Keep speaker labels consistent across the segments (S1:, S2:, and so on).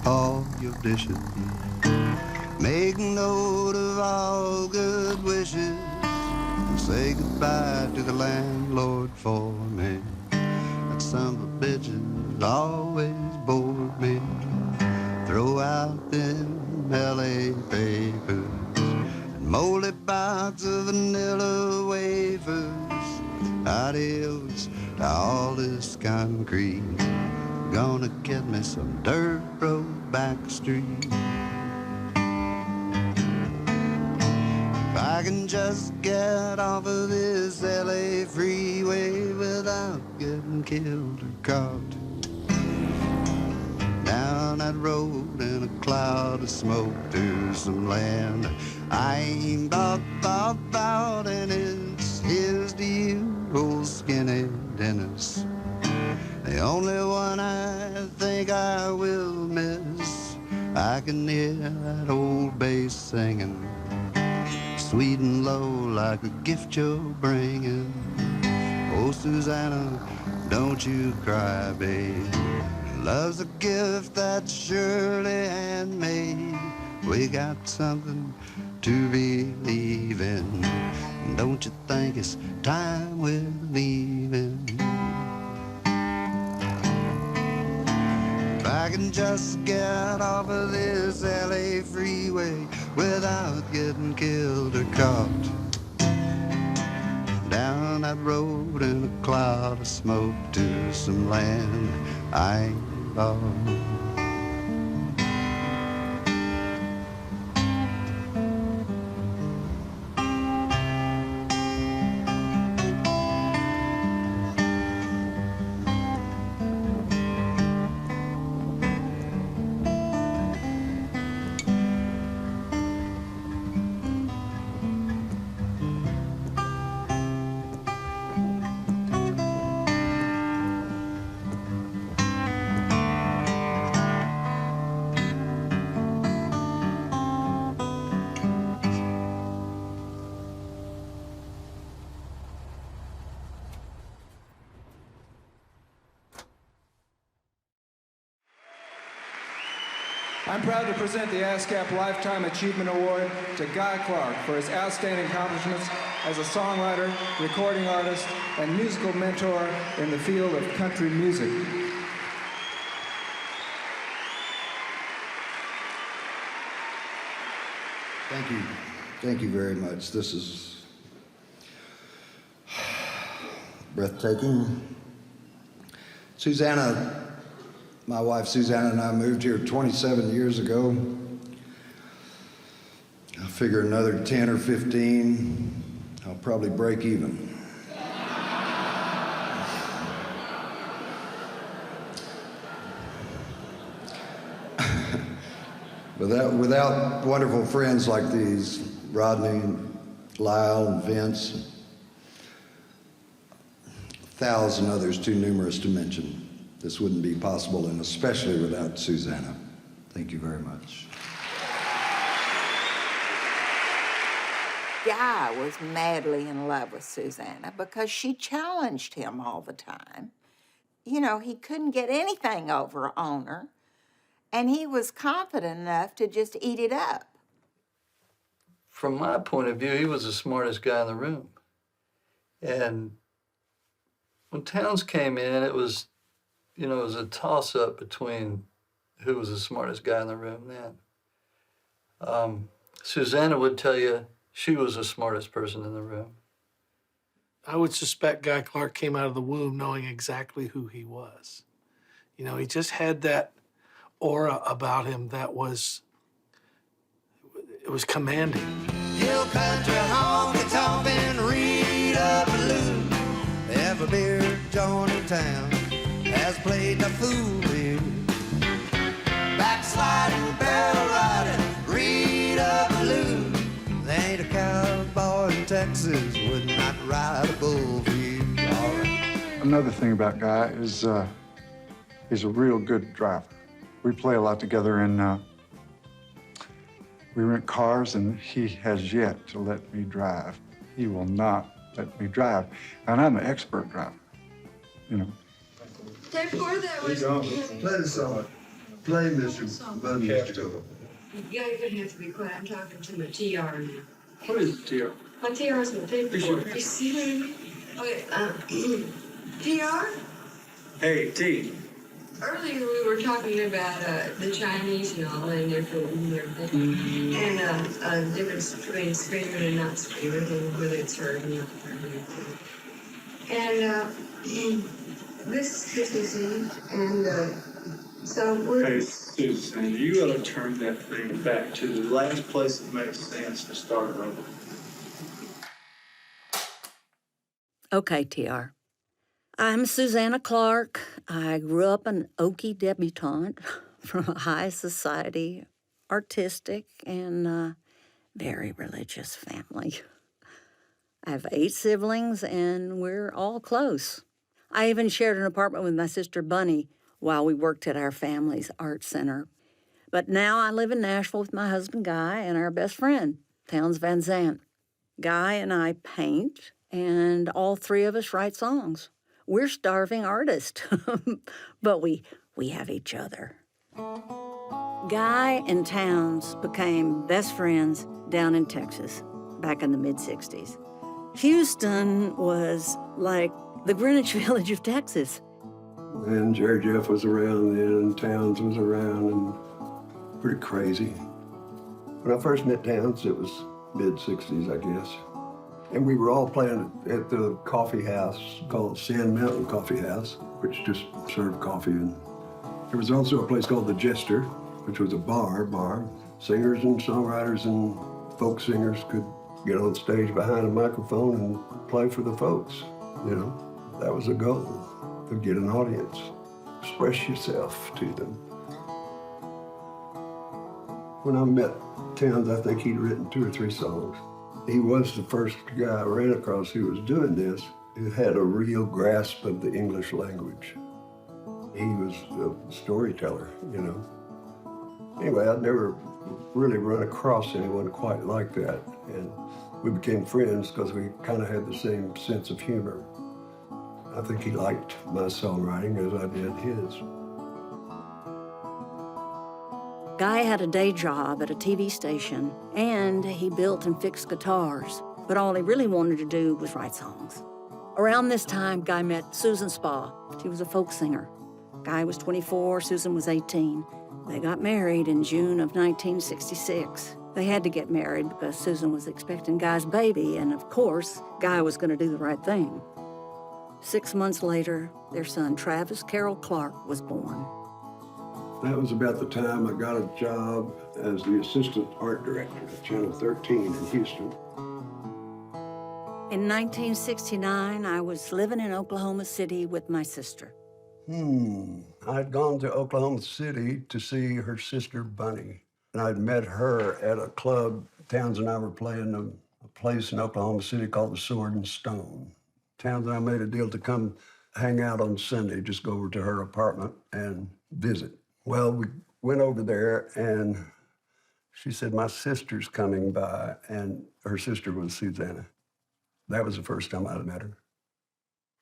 S1: all your dishes. Make note of all good wishes and say goodbye to the landlord for me. That son of a bitch has always bored me. Throw out them L.A. papers and moldy box of vanilla wafers. Adios to all this concrete. Gonna get me some dirt road back street. If I can just get off of this L.A. freeway without getting killed or caught. Down that road in a cloud of smoke to some land I ain't about, and it's here's to you, old skinny Dennis. The only one I think I will miss. I can hear that old bass singing, sweet and low like a gift you're bringing. Oh, Susanna, don't you cry, babe. Love's a gift that's surely handmade. We got something to believe in. Don't you think it's time we're leaving? If I can just get off of this L.A. freeway without getting killed or caught. Down that road in a cloud of smoke to some land I ain't lost.
S2: I'm proud to present the ASCAP Lifetime Achievement Award to Guy Clark for his outstanding accomplishments as a songwriter, recording artist, and musical mentor in the field of country music.
S1: Thank you. Thank you very much. This is breathtaking. Susanna, my wife Susanna and I moved here 27 years ago. I figure another 10 or 15, I'll probably break even. Without wonderful friends like these, Rodney, Lyle, and Vince, 1,000 others too numerous to mention, this wouldn't be possible, and especially without Susanna. Thank you very much.
S3: Guy was madly in love with Susanna because she challenged him all the time. You know, he couldn't get anything over on her, and he was confident enough to just eat it up.
S4: From my point of view, he was the smartest guy in the room. And when Townes came in, it was, you know, it was a toss-up between who was the smartest guy in the room then. Susanna would tell you she was the smartest person in the room.
S5: I would suspect Guy Clark came out of the womb knowing exactly who he was. You know, he just had that aura about him that was, it was commanding.
S1: Hill country honky-tonk and Rita Blue. Every beer joint in town has played the fool here. Backsliding, barrel riding, Rita Blue. There ain't a cowboy in Texas would not ride a bull for you. All right.
S6: Another thing about Guy is he's a real good driver. We play a lot together, and we rent cars, and he has yet to let me drive. He will not let me drive, and I'm an expert driver, you know.
S7: Play for that one.
S1: Play the song. Play, Mr. Bud, Mr. Go.
S7: Yeah, you're gonna have to be quiet. I'm talking to my TR now.
S5: What is the TR?
S7: My TR is my tape recorder. You see what I mean? Okay, TR?
S5: Hey, T.
S7: Earlier we were talking about the Chinese and all and their food and everything. And the difference between screaming and not screaming, and whether it's heard or not heard. And this is zing, and so we're...
S8: Okay, Susan, you gotta turn that thing back to the last place that makes sense to start over.
S9: Okay, TR. I'm Susanna Clark. I grew up an Okie debutante from a high society, artistic, and very religious family. I have 8 siblings, and we're all close. I even shared an apartment with my sister Bunny while we worked at our family's art center. But now I live in Nashville with my husband Guy and our best friend, Townes Van Zandt. Guy and I paint, and all 3 of us write songs. We're starving artists, but we have each other. Guy and Townes became best friends down in Texas back in the mid-'60s. Houston was like the Greenwich Village of Texas.
S10: And Jerry Jeff was around then, and Townes was around, and pretty crazy. When I first met Townes, it was mid-'60s, I guess. And we were all playing at the coffee house called Sand Mountain Coffee House, which just served coffee. And there was also a place called The Jester, which was a bar. Singers and songwriters and folk singers could get on stage behind a microphone and play for the folks. You know, that was the goal, to get an audience. Express yourself to them. When I met Townes, I think he'd written 2 or 3 songs. He was the first guy I ran across who was doing this, who had a real grasp of the English language. He was a storyteller, you know. Anyway, I'd never really run across anyone quite like that. And we became friends because we kind of had the same sense of humor. I think he liked my songwriting as I did his.
S9: Guy had a day job at a TV station, and he built and fixed guitars, but all he really wanted to do was write songs. Around this time, Guy met Susan Spa. She was a folk singer. Guy was 24, Susan was 18. They got married in June of 1966. They had to get married because Susan was expecting Guy's baby, and of course, Guy was going to do the right thing. 6 months later, their son, Travis Carroll Clark, was born.
S10: That was about the time I got a job as the assistant art director at Channel 13 in Houston.
S9: In 1969, I was living in Oklahoma City with my sister.
S10: I'd gone to Oklahoma City to see her sister Bunny, and I'd met her at a club. Townes and I were playing a place in Oklahoma City called the Sword and Stone. Townes and I made a deal to come hang out on Sunday, just go over to her apartment and visit. Well, we went over there, and she said, my sister's coming by, and her sister was Susanna. That was the first time I'd met her.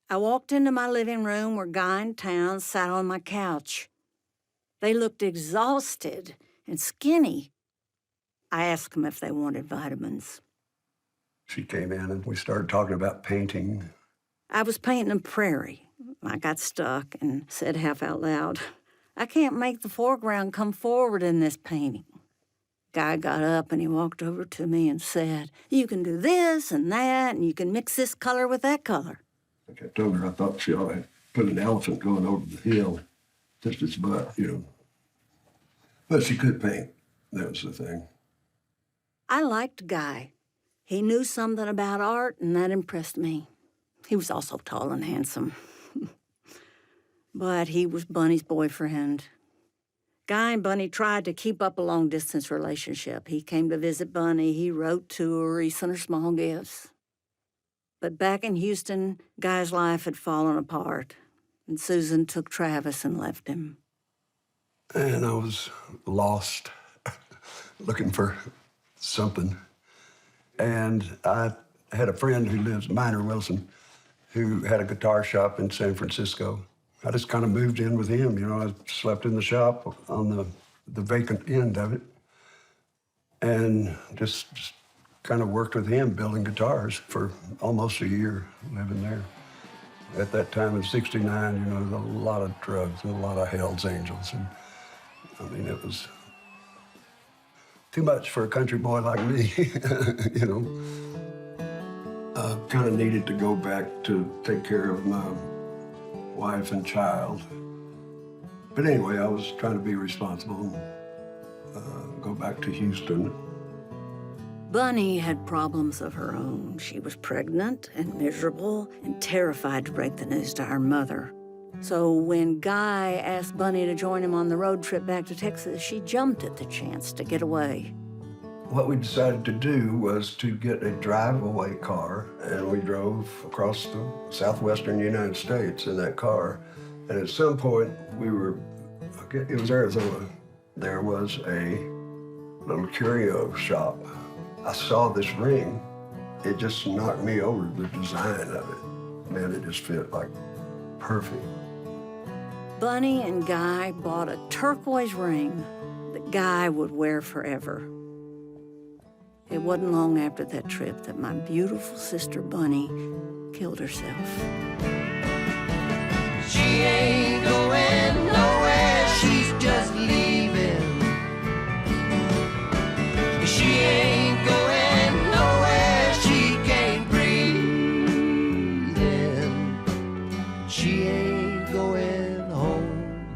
S9: I walked into my living room where Guy and Townes sat on my couch. They looked exhausted and skinny. I asked them if they wanted vitamins.
S10: She came in, and we started talking about painting.
S9: I was painting a prairie. I got stuck and said half out loud, I can't make the foreground come forward in this painting. Guy got up and he walked over to me and said, you can do this and that, and you can mix this color with that color.
S10: I kept telling her I thought she ought to put an elephant going over the hill, just its butt, you know. But she could paint. That was the thing.
S9: I liked Guy. He knew something about art, and that impressed me. He was also tall and handsome. But he was Bunny's boyfriend. Guy and Bunny tried to keep up a long-distance relationship. He came to visit Bunny, he wrote to her, he sent her small gifts. But back in Houston, Guy's life had fallen apart, and Susan took Travis and left him.
S10: And I was lost, looking for something. And I had a friend who lives, Minor Wilson, who had a guitar shop in San Francisco. I just kind of moved in with him. You know, I slept in the shop on the vacant end of it, and just kind of worked with him building guitars for almost a year living there. At that time in '69, you know, there was a lot of drugs and a lot of Hell's Angels. And I mean, it was too much for a country boy like me, you know. I kind of needed to go back to take care of my wife and child. But anyway, I was trying to be responsible and go back to Houston.
S9: Bunny had problems of her own. She was pregnant and miserable and terrified to break the news to her mother. So when Guy asked Bunny to join him on the road trip back to Texas, she jumped at the chance to get away.
S10: What we decided to do was to get a drive-away car, and we drove across the southwestern United States in that car. And at some point, it was Arizona, there was a little curio shop. I saw this ring. It just knocked me over, the design of it. Man, it just fit like perfect.
S9: Bunny and Guy bought a turquoise ring that Guy would wear forever. It wasn't long after that trip that my beautiful sister Bunny killed herself.
S1: She ain't going nowhere, she's just leaving. She ain't going nowhere, she can't breathe in. She ain't going home,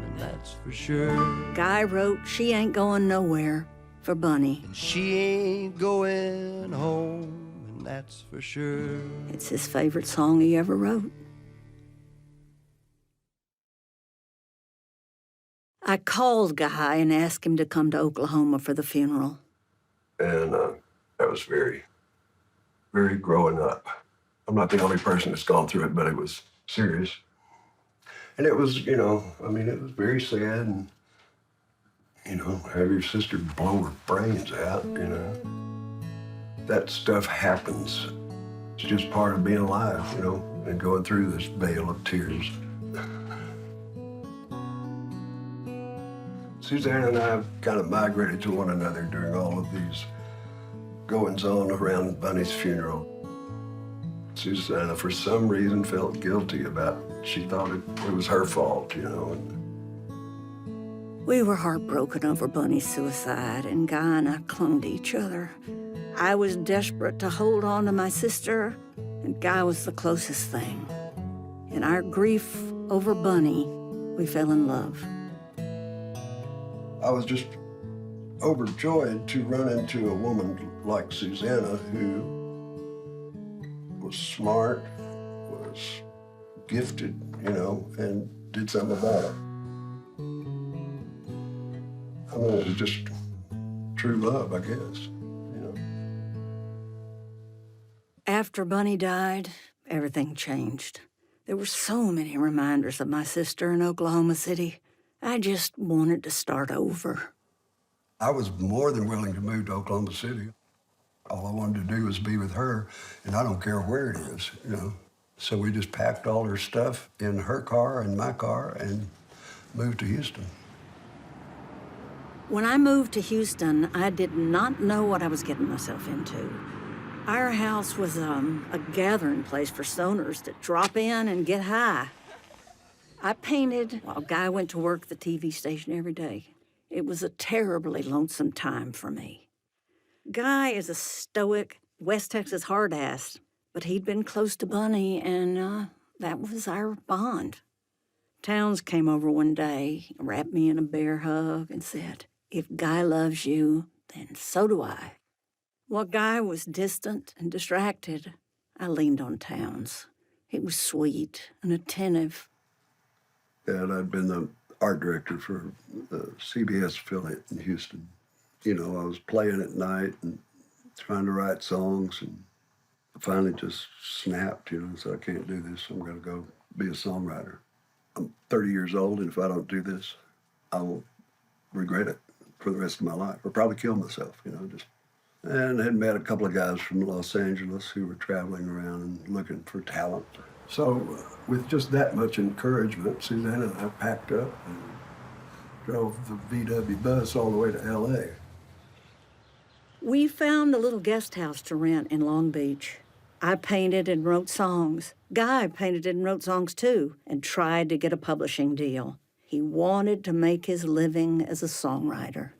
S1: and that's for sure.
S9: Guy wrote She Ain't Going Nowhere for Bunny.
S1: And she ain't going home, and that's for sure.
S9: It's his favorite song he ever wrote. I called Guy and asked him to come to Oklahoma for the funeral.
S10: And that was very, very growing up. I'm not the only person that's gone through it, but it was serious. And it was, you know, I mean, it was very sad, and, you know, have your sister blow her brains out, you know. That stuff happens. It's just part of being alive, you know, and going through this vale of tears. Susanna and I kind of migrated to one another during all of these goings-on around Bunny's funeral. Susanna, for some reason, felt guilty about it. She thought it was her fault, you know.
S9: We were heartbroken over Bunny's suicide, and Guy and I clung to each other. I was desperate to hold on to my sister, and Guy was the closest thing. In our grief over Bunny, we fell in love.
S10: I was just overjoyed to run into a woman like Susanna who was smart, was gifted, you know, and did something about it. I mean, it was just true love, I guess, you know.
S9: After Bunny died, everything changed. There were so many reminders of my sister in Oklahoma City. I just wanted to start over.
S10: I was more than willing to move to Oklahoma City. All I wanted to do was be with her, and I don't care where it is, you know. So we just packed all her stuff in her car and my car and moved to Houston.
S9: When I moved to Houston, I did not know what I was getting myself into. Our house was a gathering place for stoners that drop in and get high. I painted while Guy went to work at the TV station every day. It was a terribly lonesome time for me. Guy is a stoic West Texas hard-ass, but he'd been close to Bunny, and that was our bond. Townes came over one day, wrapped me in a bear hug, and said, "If Guy loves you, then so do I." While Guy was distant and distracted, I leaned on Townes. He was sweet and attentive.
S10: And I'd been the art director for the CBS affiliate in Houston. You know, I was playing at night and trying to write songs, and I finally just snapped, you know, so I can't do this. I'm going to go be a songwriter. I'm 30 years old, and if I don't do this, I will regret it for the rest of my life, or probably kill myself, you know, just. And I had met a couple of guys from Los Angeles who were traveling around and looking for talent. So with just that much encouragement, Susanna and I packed up and drove the VW bus all the way to L.A.
S9: We found a little guest house to rent in Long Beach. I painted and wrote songs. Guy painted and wrote songs too, and tried to get a publishing deal. He wanted to make his living as a songwriter.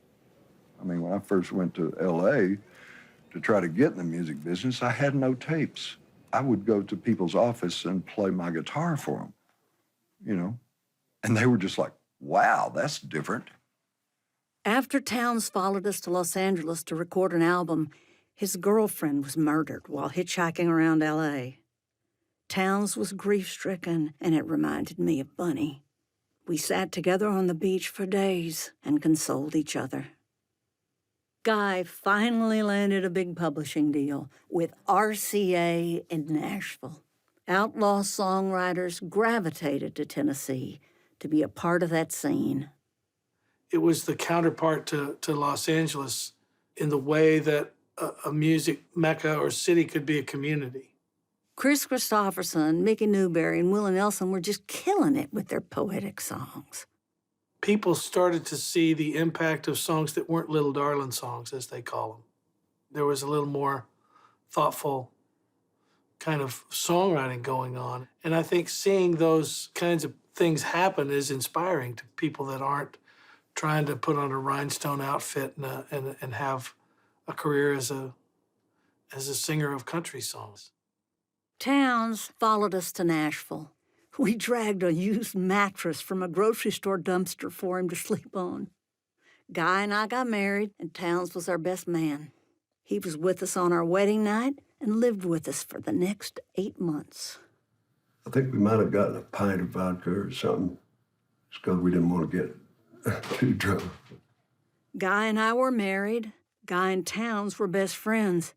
S6: I mean, when I first went to L.A. to try to get in the music business, I had no tapes. I would go to people's office and play my guitar for them, you know? And they were just like, wow, that's different.
S9: After Townes followed us to Los Angeles to record an album, his girlfriend was murdered while hitchhiking around L.A. Townes was grief-stricken, and it reminded me of Bunny. We sat together on the beach for days and consoled each other. Guy finally landed a big publishing deal with RCA in Nashville. Outlaw songwriters gravitated to Tennessee to be a part of that scene.
S5: It was the counterpart to Los Angeles in the way that a music mecca or city could be a community.
S9: Chris Christopherson, Mickey Newberry, and Willie Nelson were just killing it with their poetic songs.
S5: People started to see the impact of songs that weren't little darling songs, as they call them. There was a little more thoughtful kind of songwriting going on. And I think seeing those kinds of things happen is inspiring to people that aren't trying to put on a rhinestone outfit and have a career as a singer of country songs.
S9: Townes followed us to Nashville. We dragged a used mattress from a grocery store dumpster for him to sleep on. Guy and I got married, and Townes was our best man. He was with us on our wedding night and lived with us for the next 8 months.
S10: I think we might have gotten a pint of vodka or something, just because we didn't want to get too drunk.
S9: Guy and I were married. Guy and Townes were best friends.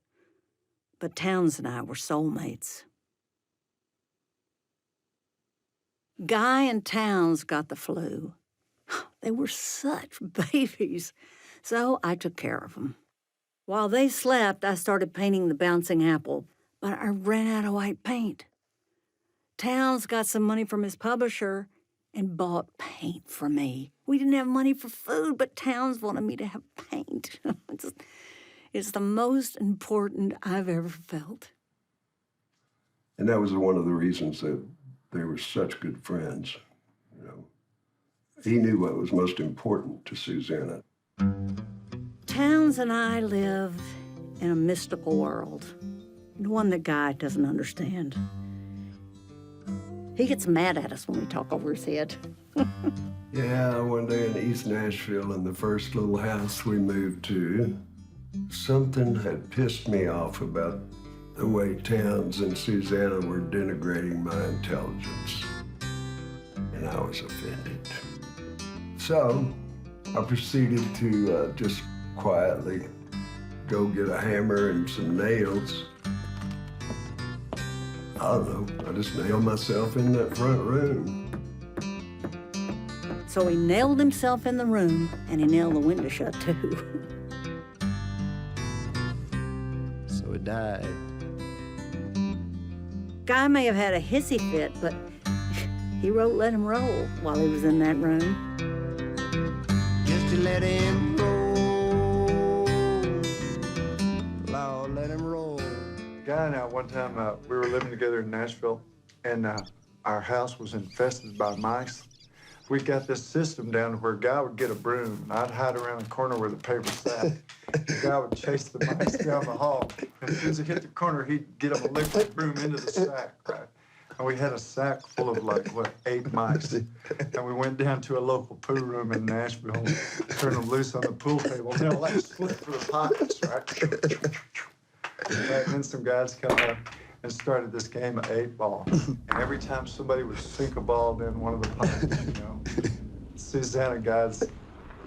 S9: But Townes and I were soulmates. Guy and Townes got the flu. They were such babies, so I took care of them. While they slept, I started painting the bouncing apple, but I ran out of white paint. Townes got some money from his publisher and bought paint for me. We didn't have money for food, but Townes wanted me to have paint. It's the most important I've ever felt.
S10: And that was one of the reasons that they were such good friends, you know. He knew what was most important to Susanna.
S9: Townes and I lived in a mystical world, one that Guy doesn't understand. He gets mad at us when we talk over his head.
S10: Yeah, one day in East Nashville, in the first little house we moved to, something had pissed me off about the way Townes and Susanna were denigrating my intelligence. And I was offended. So I proceeded to just quietly go get a hammer and some nails. I don't know, I just nailed myself in that front room.
S9: So he nailed himself in the room, and he nailed the window shut, too.
S1: So he died.
S9: Guy may have had a hissy fit, but he wrote Let Him Roll while he was in that room.
S1: Just to let him roll. Lord, let him roll.
S6: Guy and I, one time, we were living together in Nashville, and our house was infested by mice. We got this system down where a guy would get a broom, and I'd hide around the corner where the paper sat. The guy would chase the mice down the hall, and as soon as he hit the corner, he'd get up and lift the broom into the sack, right? And we had a sack full of, like, what, 8 mice. And we went down to a local pool room in Nashville, turned them loose on the pool table, and they'll, like, slip through the pockets, right? And then some guys come up and started this game of 8-ball. And every time somebody would sink a ball in one of the pockets, you know, Susanna, Guy's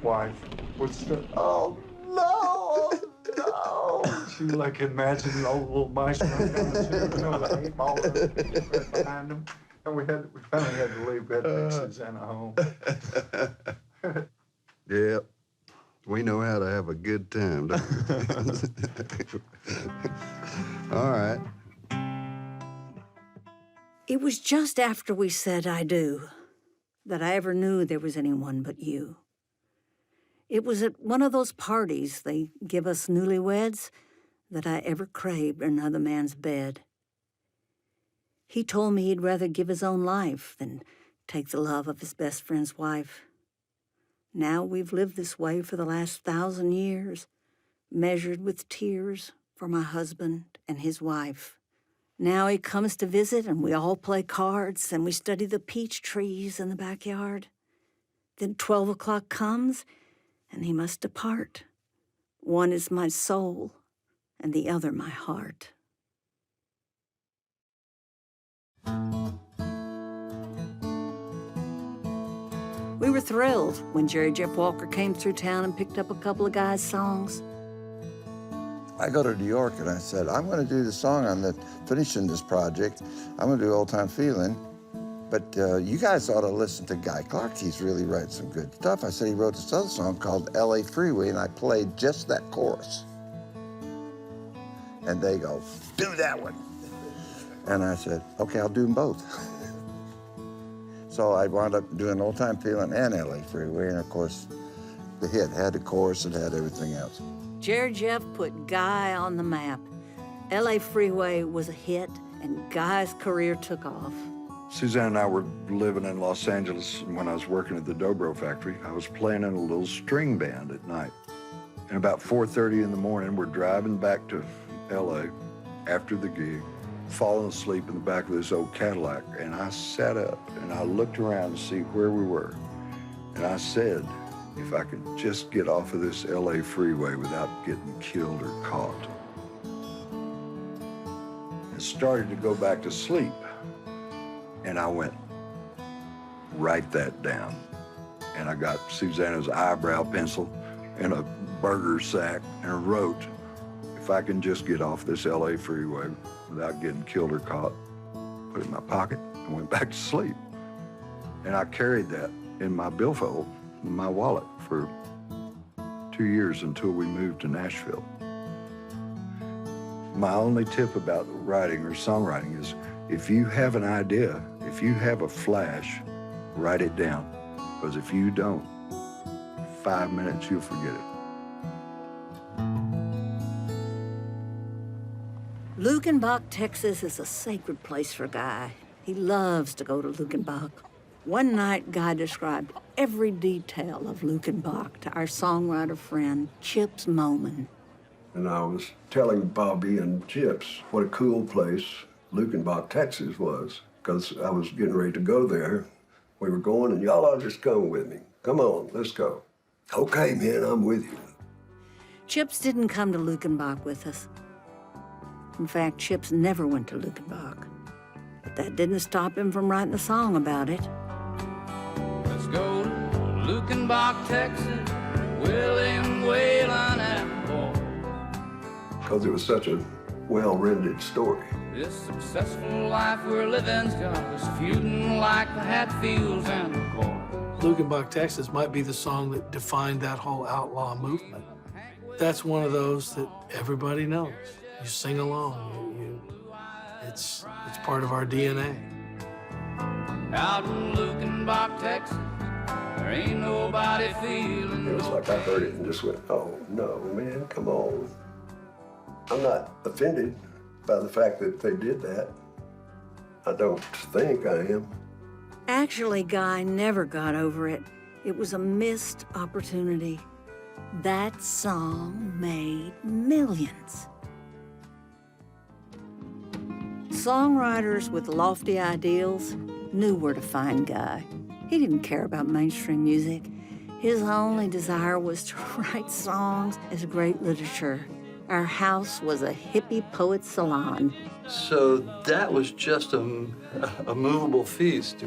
S6: wife, would start, oh, no, no. She would, like, imagine all the little mice running down the tube, you know, with an 8-ball right behind them. And we finally had to leave. We had to take Susanna home.
S1: Yep. We know how to have a good time, don't we? All right.
S9: It was just after we said I do that I ever knew there was anyone but you. It was at one of those parties they give us newlyweds that I ever craved another man's bed. He told me he'd rather give his own life than take the love of his best friend's wife. Now we've lived this way for the last 1,000 years, measured with tears for my husband and his wife. Now he comes to visit and we all play cards and we study the peach trees in the backyard. Then 12 o'clock comes and he must depart. One is my soul and the other my heart. We were thrilled when Jerry Jeff Walker came through town and picked up a couple of guys' songs.
S11: I go to New York and I said, I'm going to do the song on finishing this project. I'm going to do Old Time Feeling. But you guys ought to listen to Guy Clark. He's really writing some good stuff. I said he wrote this other song called LA Freeway, and I played just that chorus. And they go, do that one. And I said, okay, I'll do them both. So I wound up doing Old Time Feeling and LA Freeway, and of course, the hit had the chorus, it had everything else.
S9: Jerry Jeff put Guy on the map. LA Freeway was a hit, and Guy's career took off.
S6: Susanna and I were living in Los Angeles when I was working at the Dobro factory. I was playing in a little string band at night. And about 4:30 in the morning, we're driving back to LA after the gig, falling asleep in the back of this old Cadillac. And I sat up and I looked around to see where we were. And I said, if I could just get off of this LA freeway without getting killed or caught. And started to go back to sleep. And I went, write that down. And I got Susanna's eyebrow pencil and a burger sack and wrote, if I can just get off this LA freeway without getting killed or caught, put it in my pocket and went back to sleep. And I carried that in my billfold, in my wallet, for 2 years until we moved to Nashville. My only tip about writing or songwriting is if you have an idea, if you have a flash, write it down. Because if you don't, 5 minutes, you'll forget it.
S9: Lukenbach, Texas is a sacred place for Guy. He loves to go to Lukenbach. One night, Guy described every detail of Lukenbach to our songwriter friend, Chips Moman.
S10: And I was telling Bobby and Chips what a cool place Lukenbach, Texas was, because I was getting ready to go there. We were going, and y'all ought to just come with me. Come on, let's go. Okay, man, I'm with you.
S9: Chips didn't come to Lukenbach with us. In fact, Chips never went to Lukenbach. But that didn't stop him from writing a song about it.
S12: Let's go to Lukenbach, Texas, William Whalen and Boy.
S10: Because it was such a well-rendered story.
S12: This successful life we're living's got us feuding like the Hatfields and the Coys.
S5: Lukenbach, Texas might be the song that defined that whole outlaw movement. That's one of those that everybody knows. You sing along. It's part of our DNA.
S12: Out in Lukenbach, Texas, there ain't nobody feeling.
S10: It was like I heard it and just went, oh, no, man, come on. I'm not offended by the fact that they did that. I don't think I am.
S9: Actually, Guy never got over it. It was a missed opportunity. That song made millions. Songwriters with lofty ideals knew where to find Guy. He didn't care about mainstream music. His only desire was to write songs as great literature. Our house was a hippie poet salon.
S4: So that was just a movable feast,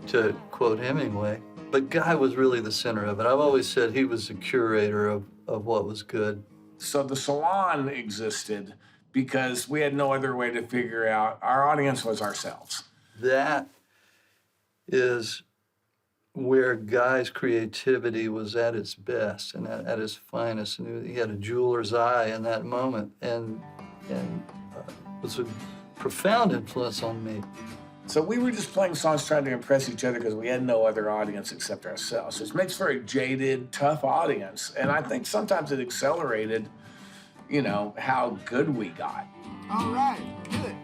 S4: to quote Hemingway. But Guy was really the center of it. I've always said he was the curator of what was good.
S13: So the salon existed because we had no other way to figure out our audience was ourselves.
S4: That is where Guy's creativity was at its best and at his finest. And he had a jeweler's eye in that moment, and was a profound influence on me.
S13: So we were just playing songs trying to impress each other because we had no other audience except ourselves. It makes for a jaded, tough audience. And I think sometimes it accelerated, you know, how good we got.
S14: All right, good.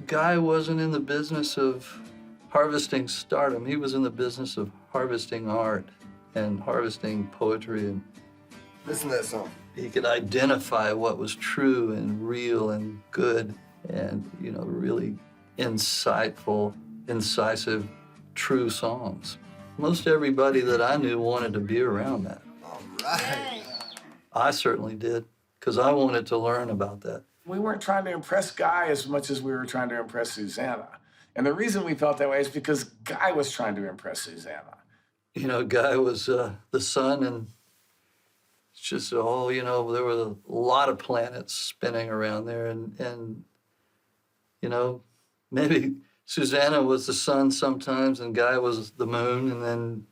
S4: Guy wasn't in the business of harvesting stardom. He was in the business of harvesting art and harvesting poetry. And
S14: Listen to that song.
S4: he could identify what was true and real and good and, you know, really insightful, incisive, true songs. Most everybody that I knew wanted to be around that.
S14: All right.
S4: I certainly did, because I wanted to learn about that.
S13: We weren't trying to impress Guy as much as we were trying to impress Susanna. And the reason we felt that way is because Guy was trying to impress Susanna.
S4: You know, Guy was the sun, and it's just all, you know, there were a lot of planets spinning around there, and you know, maybe Susanna was the sun sometimes, and Guy was the moon, and then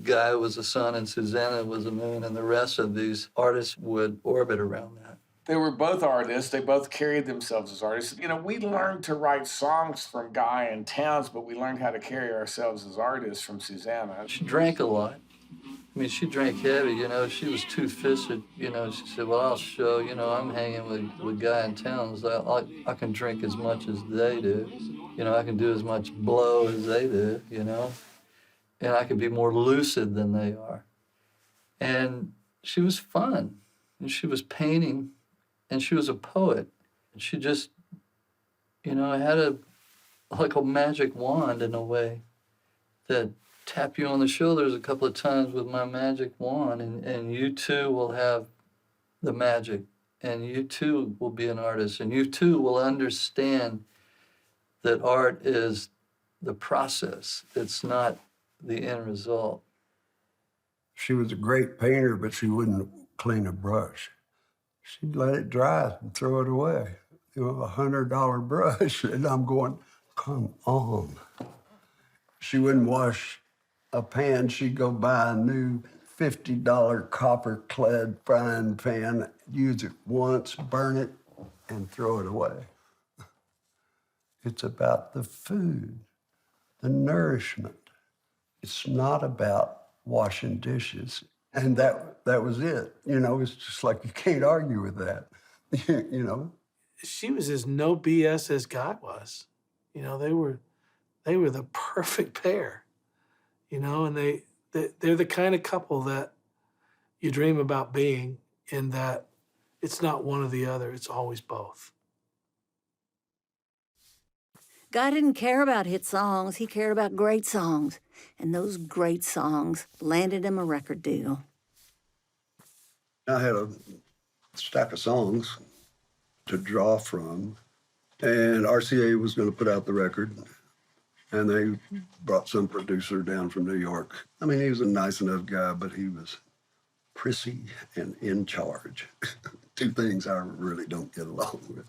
S4: Guy was the sun, and Susanna was the moon, and the rest of these artists would orbit around that.
S13: They were both artists. They both carried themselves as artists. You know, we learned to write songs from Guy and Townes, but we learned how to carry ourselves as artists from Susanna.
S4: She drank a lot. I mean, she drank heavy, you know. She was two-fisted, you know. She said, well, I'll show, you know, I'm hanging with Guy and Townes. I can drink as much as they do. You know, I can do as much blow as they do, you know. And I can be more lucid than they are. And she was fun. And she was painting. And she was a poet. And she just, you know, had like a magic wand in a way that tap you on the shoulders a couple of times with my magic wand, and you too will have the magic, and you too will be an artist, and you too will understand that art is the process. It's not the end result.
S10: She was a great painter, but she wouldn't clean a brush. She'd let it dry and throw it away. You know, $100 brush, and I'm going, come on. She wouldn't wash a pan. She'd go buy a new $50 copper-clad frying pan, use it once, burn it, and throw it away. It's about the food, the nourishment. It's not about washing dishes. And that was it. You know, it's just like you can't argue with that, you know?
S5: She was as no BS as Guy was. You know, they were the perfect pair, you know, and they're the kind of couple that you dream about being, in that it's not one or the other, it's always both.
S9: Guy didn't care about hit songs, he cared about great songs. And those great songs landed him a record deal.
S10: I had a stack of songs to draw from, and RCA was going to put out the record, and they brought some producer down from New York. I mean, he was a nice enough guy, but he was prissy and in charge. Two things I really don't get along with.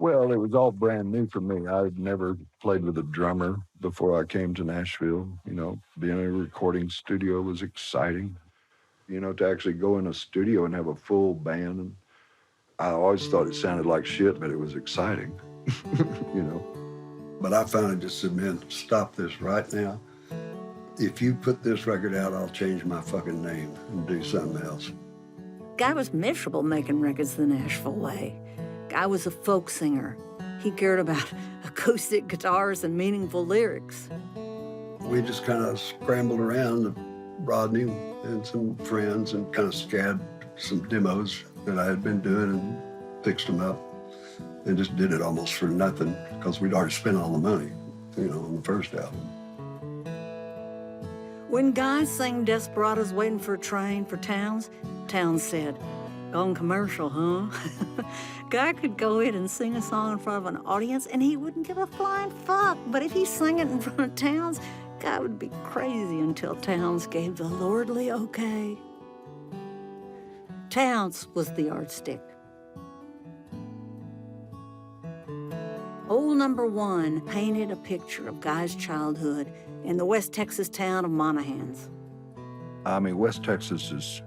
S6: Well, it was all brand new for me. I'd never played with a drummer before I came to Nashville. You know, being in a recording studio was exciting. You know, to actually go in a studio and have a full band. And I always thought it sounded like shit, but it was exciting, you know.
S10: But I finally just said, man, stop this right now. If you put this record out, I'll change my fucking name and do something else.
S9: Guy was miserable making records the Nashville way. Guy was a folk singer. He cared about acoustic guitars and meaningful lyrics.
S10: We just kind of scrambled around, Rodney and some friends, and kind of scabbed some demos that I had been doing and fixed them up, and just did it almost for nothing because we'd already spent all the money, you know, on the first album.
S9: When Guy sang Desperados Waiting for a Train for Townes, Townes said, "Gone commercial, huh?" Guy could go in and sing a song in front of an audience and he wouldn't give a flying fuck. But if he sang it in front of Townes, Guy would be crazy until Townes gave the lordly okay. Townes was the yardstick. Old Number One painted a picture of Guy's childhood in the West Texas town of Monahans.
S6: I mean, West Texas is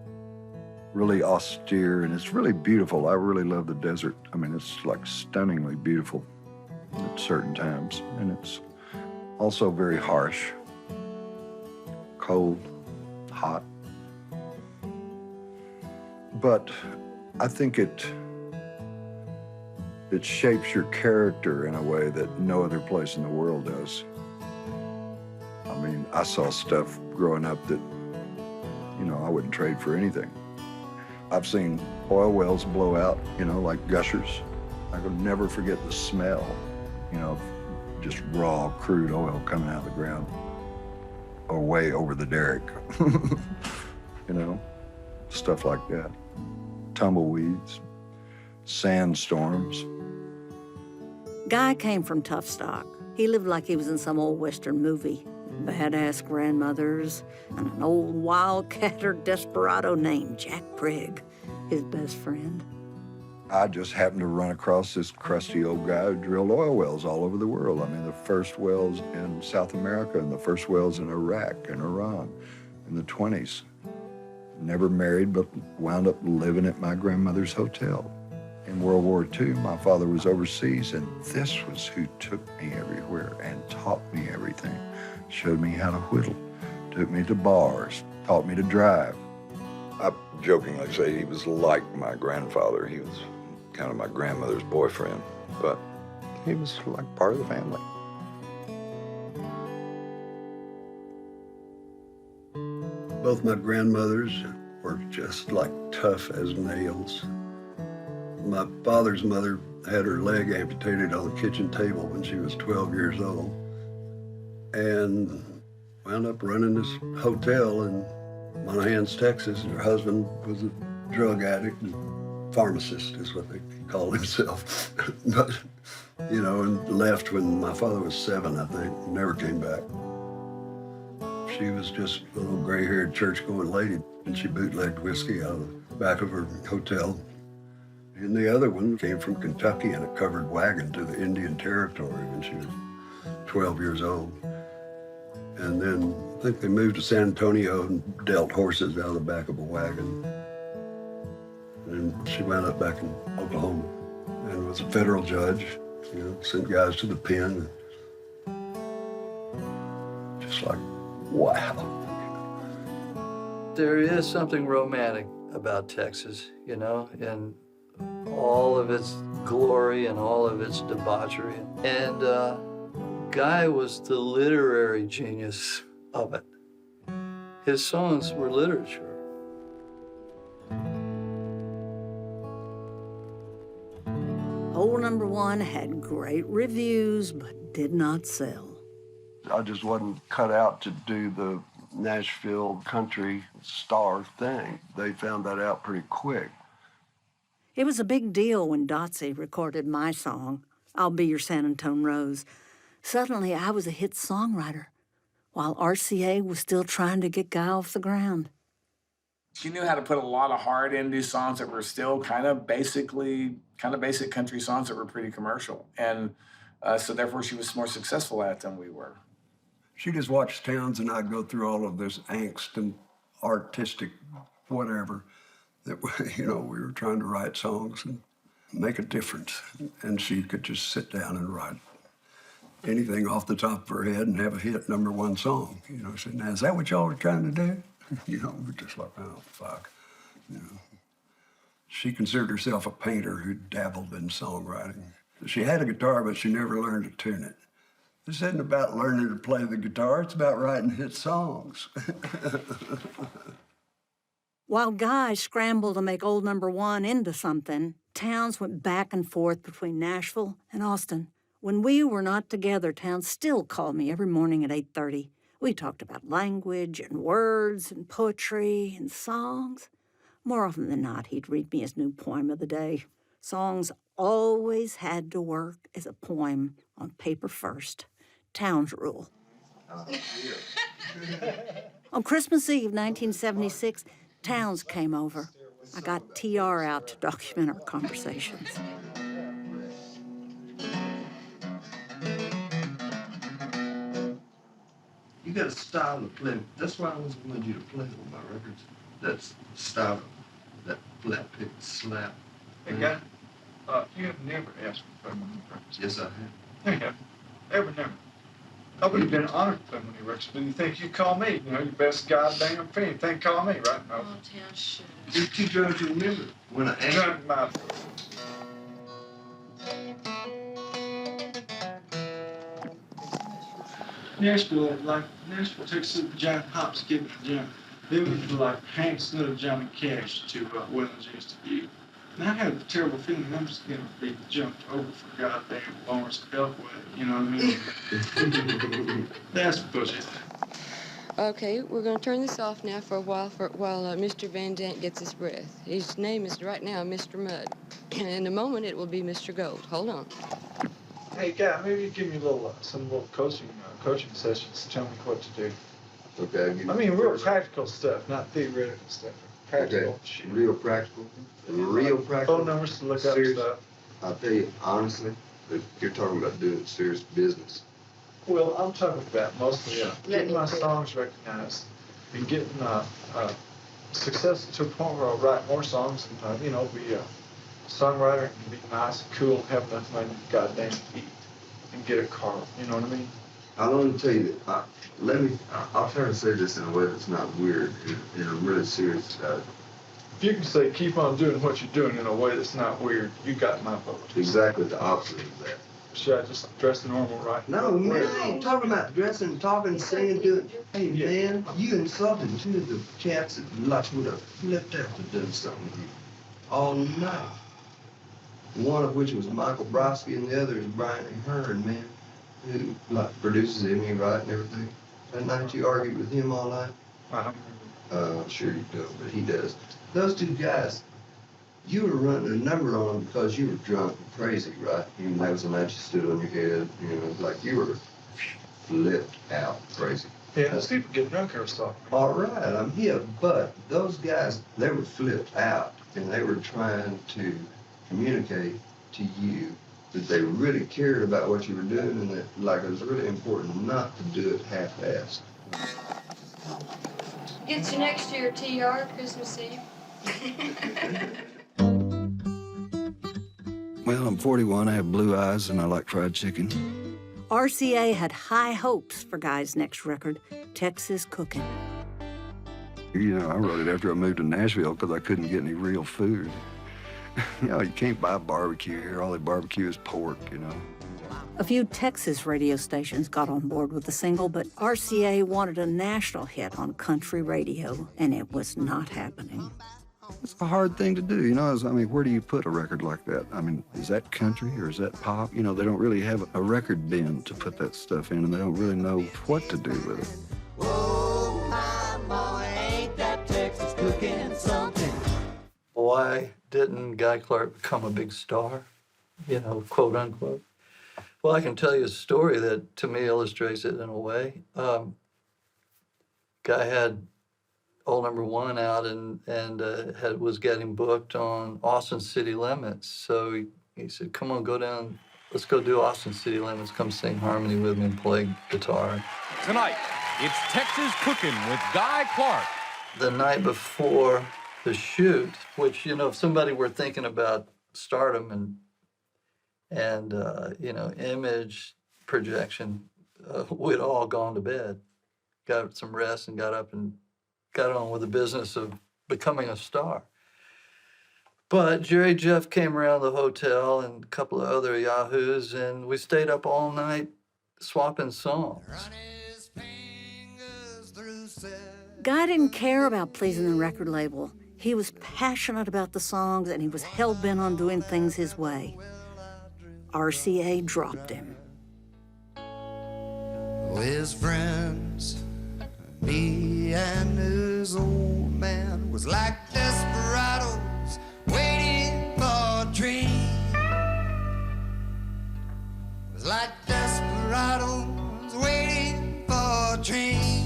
S6: really austere, and it's really beautiful. I really love the desert. I mean, it's like stunningly beautiful at certain times, and it's also very harsh, cold, hot. But I think it shapes your character in a way that no other place in the world does. I mean, I saw stuff growing up that, you know, I wouldn't trade for anything. I've seen oil wells blow out, you know, like gushers. I could never forget the smell, you know, of just raw, crude oil coming out of the ground or way over the derrick, you know, stuff like that. Tumbleweeds, sandstorms.
S9: Guy came from tough stock. He lived like he was in some old Western movie. Badass grandmothers and an old wildcatter desperado named Jack Prigg, his best friend.
S6: I just happened to run across this crusty old guy who drilled oil wells all over the world. I mean, the first wells in South America and the first wells in Iraq and Iran in the 20s. Never married, but wound up living at my grandmother's hotel. In World War II, my father was overseas, and this was who took me everywhere and taught me everything. Showed me how to whittle, took me to bars, taught me to drive. I jokingly say he was like my grandfather. He was kind of my grandmother's boyfriend, but he was like part of the family.
S10: Both my grandmothers were just like tough as nails. My father's mother had her leg amputated on the kitchen table when she was 12 years old and wound up running this hotel in Monahans, Texas. And her husband was a drug addict and pharmacist is what they call himself. But, you know, and left when my father was 7, I think, never came back. She was just a little gray-haired church-going lady, and she bootlegged whiskey out of the back of her hotel. And the other one came from Kentucky in a covered wagon to the Indian Territory when she was 12 years old. And then I think they moved to San Antonio and dealt horses out of the back of a wagon. And she wound up back in Oklahoma and was a federal judge, you know, sent guys to the pen. Just like, wow.
S4: There is something romantic about Texas, you know, and all of its glory and all of its debauchery. And Guy was the literary genius of it. His songs were literature.
S9: Old Number One had great reviews, but did not sell.
S10: I just wasn't cut out to do the Nashville country star thing. They found that out pretty quick.
S9: It was a big deal when Dotsy recorded my song, I'll Be Your San Antone Rose. Suddenly, I was a hit songwriter, while RCA was still trying to get Guy off the ground.
S13: She knew how to put a lot of heart into songs that were still kind of basic country songs that were pretty commercial. And so therefore, she was more successful at it than we were.
S10: She just watched Townes and I go through all of this angst and artistic whatever that, you know, we were trying to write songs and make a difference. And she could just sit down and write anything off the top of her head and have a hit #1 song. You know, she said, now, is that what y'all were trying to do? You know, we're just like, oh, fuck. You know. She considered herself a painter who dabbled in songwriting. She had a guitar, but she never learned to tune it. This isn't about learning to play the guitar, it's about writing hit songs.
S9: While Guy scrambled to make Old Number One into something, Townes went back and forth between Nashville and Austin. When we were not together, Townes still called me every morning at 8:30. We talked about language and words and poetry and songs. More often than not, he'd read me his new poem of the day. Songs always had to work as a poem on paper first. Townes rule. On Christmas Eve, 1976, Townes came over. I got TR out to document our conversations.
S6: You got a style to play. That's why I always wanted you to play on my records. That's style, flat pick slap.
S8: Hey, guy, you have never asked me to play my new records.
S6: Yes, I have.
S8: No, you haven't. Never. I would have been honored to play my new records, but you think you call me, you know, your best goddamn friend. You think call me, right? No.
S7: Oh, Townes, shut up.
S6: You're too drunk to remember when I asked you.
S8: Drunk my... Nashville took Super Giant Hops to give it to John. They went for like Hank Snow, Johnny Cash to Williams Institute. And I had a terrible feeling I'm just going to be jumped over for goddamn Lawrence Beltway, you know what I mean? That's bullshit.
S7: Okay, we're going to turn this off now for a while while Mr. Van Zandt gets his breath. His name is right now Mr. Mudd. And in a moment, it will be Mr. Gold. Hold on.
S8: Hey, guy, maybe you give me some little coaching sessions to tell me what to do.
S6: Okay.
S8: I mean, real practical stuff, not theoretical stuff. Practical shit.
S6: Real practical. Real practical.
S8: Phone numbers to look up
S6: Serious.
S8: stuff.
S6: I'll tell you honestly, that you're talking about doing serious business.
S8: Well, I'm talking about mostly getting my
S7: see.
S8: songs recognized and getting success to a point where I'll write more songs and, you know, be a songwriter and be nice and cool, have enough money to goddamn eat and get a car. You know what I mean?
S6: I want to tell you that, I'll try to say this in a way that's not weird, in a really serious
S8: If you can say keep on doing what you're doing in a way that's not weird, you got my vote.
S6: exactly the opposite of that.
S8: Should I just dress normal right now?
S6: No, man, I ain't talking about dressing, talking, singing, doing. Hey,
S8: Yeah.
S6: man, you insulted two of the cats that would have flipped out to do something with you all night. One of which was Michael Brodsky and the other is Brian Hearn, man, who like produces Emmy right and everything. That night you argued with him all night?
S8: I don't remember.
S6: Sure you don't, but he does. Those two guys, you were running a number on them because you were drunk and crazy, right? Even that was the night you stood on your head, you know, like you were flipped out crazy.
S8: Yeah, those people get drunk every so often.
S6: All right, I'm here, but those guys, they were flipped out and they were trying to communicate to you that they really cared about what you were doing and that, like, it was really important not to do it half-assed.
S7: Get you next year, TR, Christmas Eve.
S6: Well, I'm 41, I have blue eyes, and I like fried chicken.
S9: RCA had high hopes for Guy's next record, Texas Cookin'.
S6: You know, I wrote it after I moved to Nashville because I couldn't get any real food. You know, you can't buy barbecue here. All they barbecue is pork, you know.
S9: A few Texas radio stations got on board with the single, but RCA wanted a national hit on country radio, and it was not happening.
S6: It's a hard thing to do, you know. I mean, where do you put a record like that? I mean, is that country or is that pop? You know, they don't really have a record bin to put that stuff in, and they don't really know what to do with it.
S14: Oh, my boy, ain't that Texas cooking something?
S4: Why didn't Guy Clark become a big star? You know, quote unquote. Well, I can tell you a story that to me illustrates it in a way. Guy had Old Number One out and was getting booked on Austin City Limits. So he said, come on, go down, let's go do Austin City Limits. Come sing harmony with me and play guitar.
S15: Tonight, it's Texas Cookin' with Guy Clark.
S4: The night before the shoot, which, you know, if somebody were thinking about stardom and you know, image projection, we'd all gone to bed, got some rest and got up and got on with the business of becoming a star. But Jerry Jeff came around the hotel and a couple of other yahoos, and we stayed up all night swapping songs.
S9: Guy didn't care about pleasing the record label. He was passionate about the songs, and he was hell-bent on doing things his way. RCA dropped him.
S1: His friends, me and his old man was like desperados waiting for a dream. Was like desperados waiting for a dream.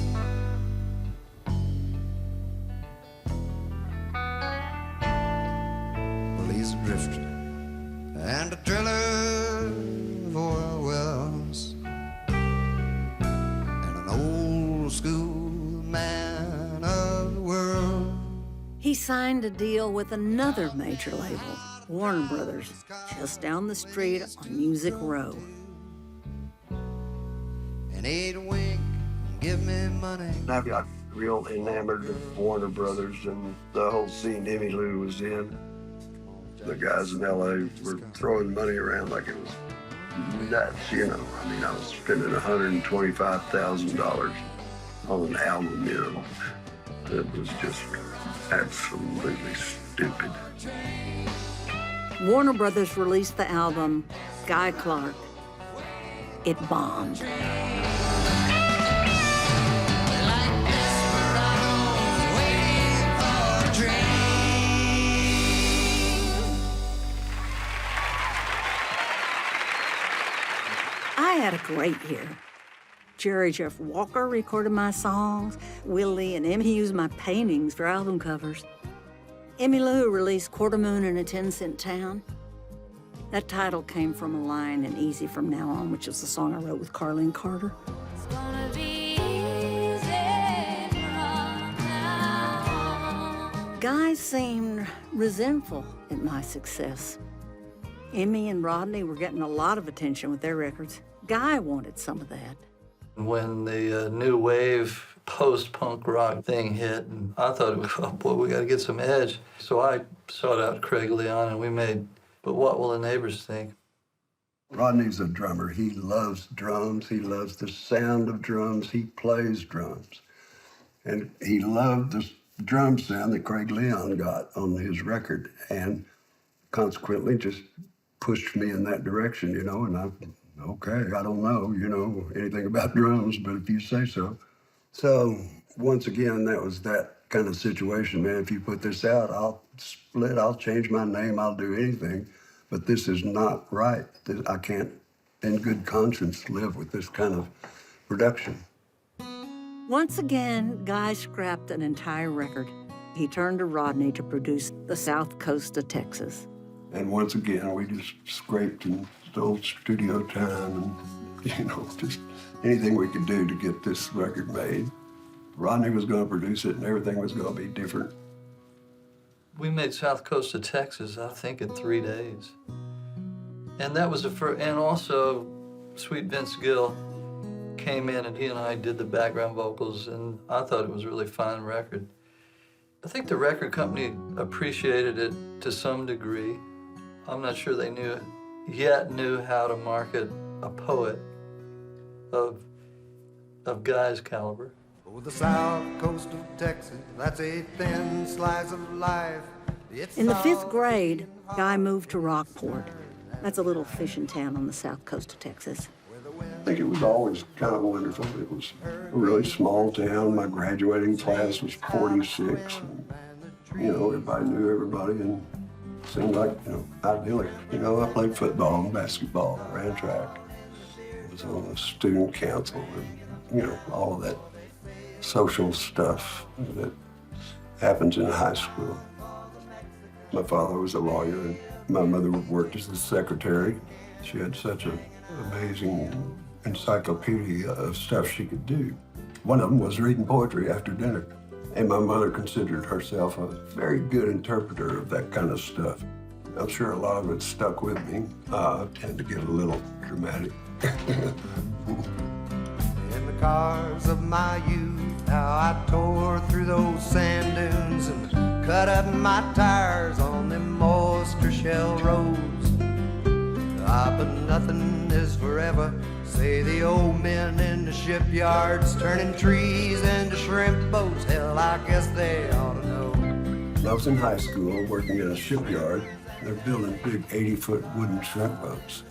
S1: Well, he's a drifter and a driller of oil wells and an old school man of the world.
S9: He signed a deal with another major label, Warner Brothers, just down the street on Music Row.
S1: And eat a wink, give me money.
S10: I got real enamored of Warner Brothers and the whole scene Emmylou was in. The guys in LA were throwing money around like it was nuts, you know. I mean, I was spending $125,000 on an album, you know. It was just absolutely stupid.
S9: Warner Brothers released the album Guy Clark. It bombed. I had a great year. Jerry Jeff Walker recorded my songs. Willie and Emmy used my paintings for album covers. Emmylou released Quarter Moon in a 10-Cent Town. That title came from a line in Easy From Now On, which is the song I wrote with Carlene Carter.
S14: It's gonna be easy from now on.
S9: Guy seemed resentful at my success. Emmy and Rodney were getting a lot of attention with their records. Guy wanted some of that.
S4: When the new wave post-punk rock thing hit, and I thought, oh boy, we got to get some edge. So I sought out Craig Leon, and we made But What Will the Neighbors Think?
S10: Rodney's a drummer. He loves drums. He loves the sound of drums. He plays drums. And he loved the drum sound that Craig Leon got on his record, and consequently just pushed me in that direction, you know, and okay, I don't know, you know, anything about drums, but if you say so. So once again, that was that kind of situation, man. If you put this out, I'll split, I'll change my name, I'll do anything, but this is not right. I can't, in good conscience, live with this kind of production.
S9: Once again, Guy scrapped an entire record. He turned to Rodney to produce the South Coast of Texas.
S10: And once again, we just scraped and stole studio time and, you know, just anything we could do to get this record made. Rodney was going to produce it and everything was going to be different.
S4: We made South Coast of Texas, I think, in 3 days. And that was the first, and also Sweet Vince Gill came in and he and I did the background vocals, and I thought it was a really fine record. I think the record company appreciated it to some degree. I'm not sure they knew how to market a poet of Guy's caliber.
S1: Oh, the South Coast of Texas, that's a thin slice of life.
S9: In the 5th grade, Guy moved to Rockport. That's a little fishing town on the south coast of Texas.
S10: I think it was always kind of wonderful. It was a really small town. My graduating class was 46. And, you know, everybody knew everybody and seemed like, you know, idyllic. You know, I played football and basketball, ran track. I was on the student council and, you know, all of that social stuff that happens in high school. My father was a lawyer and my mother worked as the secretary. She had such an amazing encyclopedia of stuff she could do. One of them was reading poetry after dinner. And my mother considered herself a very good interpreter of that kind of stuff. I'm sure a lot of it stuck with me. I tend to get a little dramatic.
S1: In the cars of my youth, how I tore through those sand dunes and cut up my tires on them oyster shell roads. But nothing is forever, say the old men in the shipyards, turning trees into shrimp boats. Hell, I guess they ought to know.
S10: When I was in high school working in a shipyard, they're building big 80-foot wooden shrimp boats.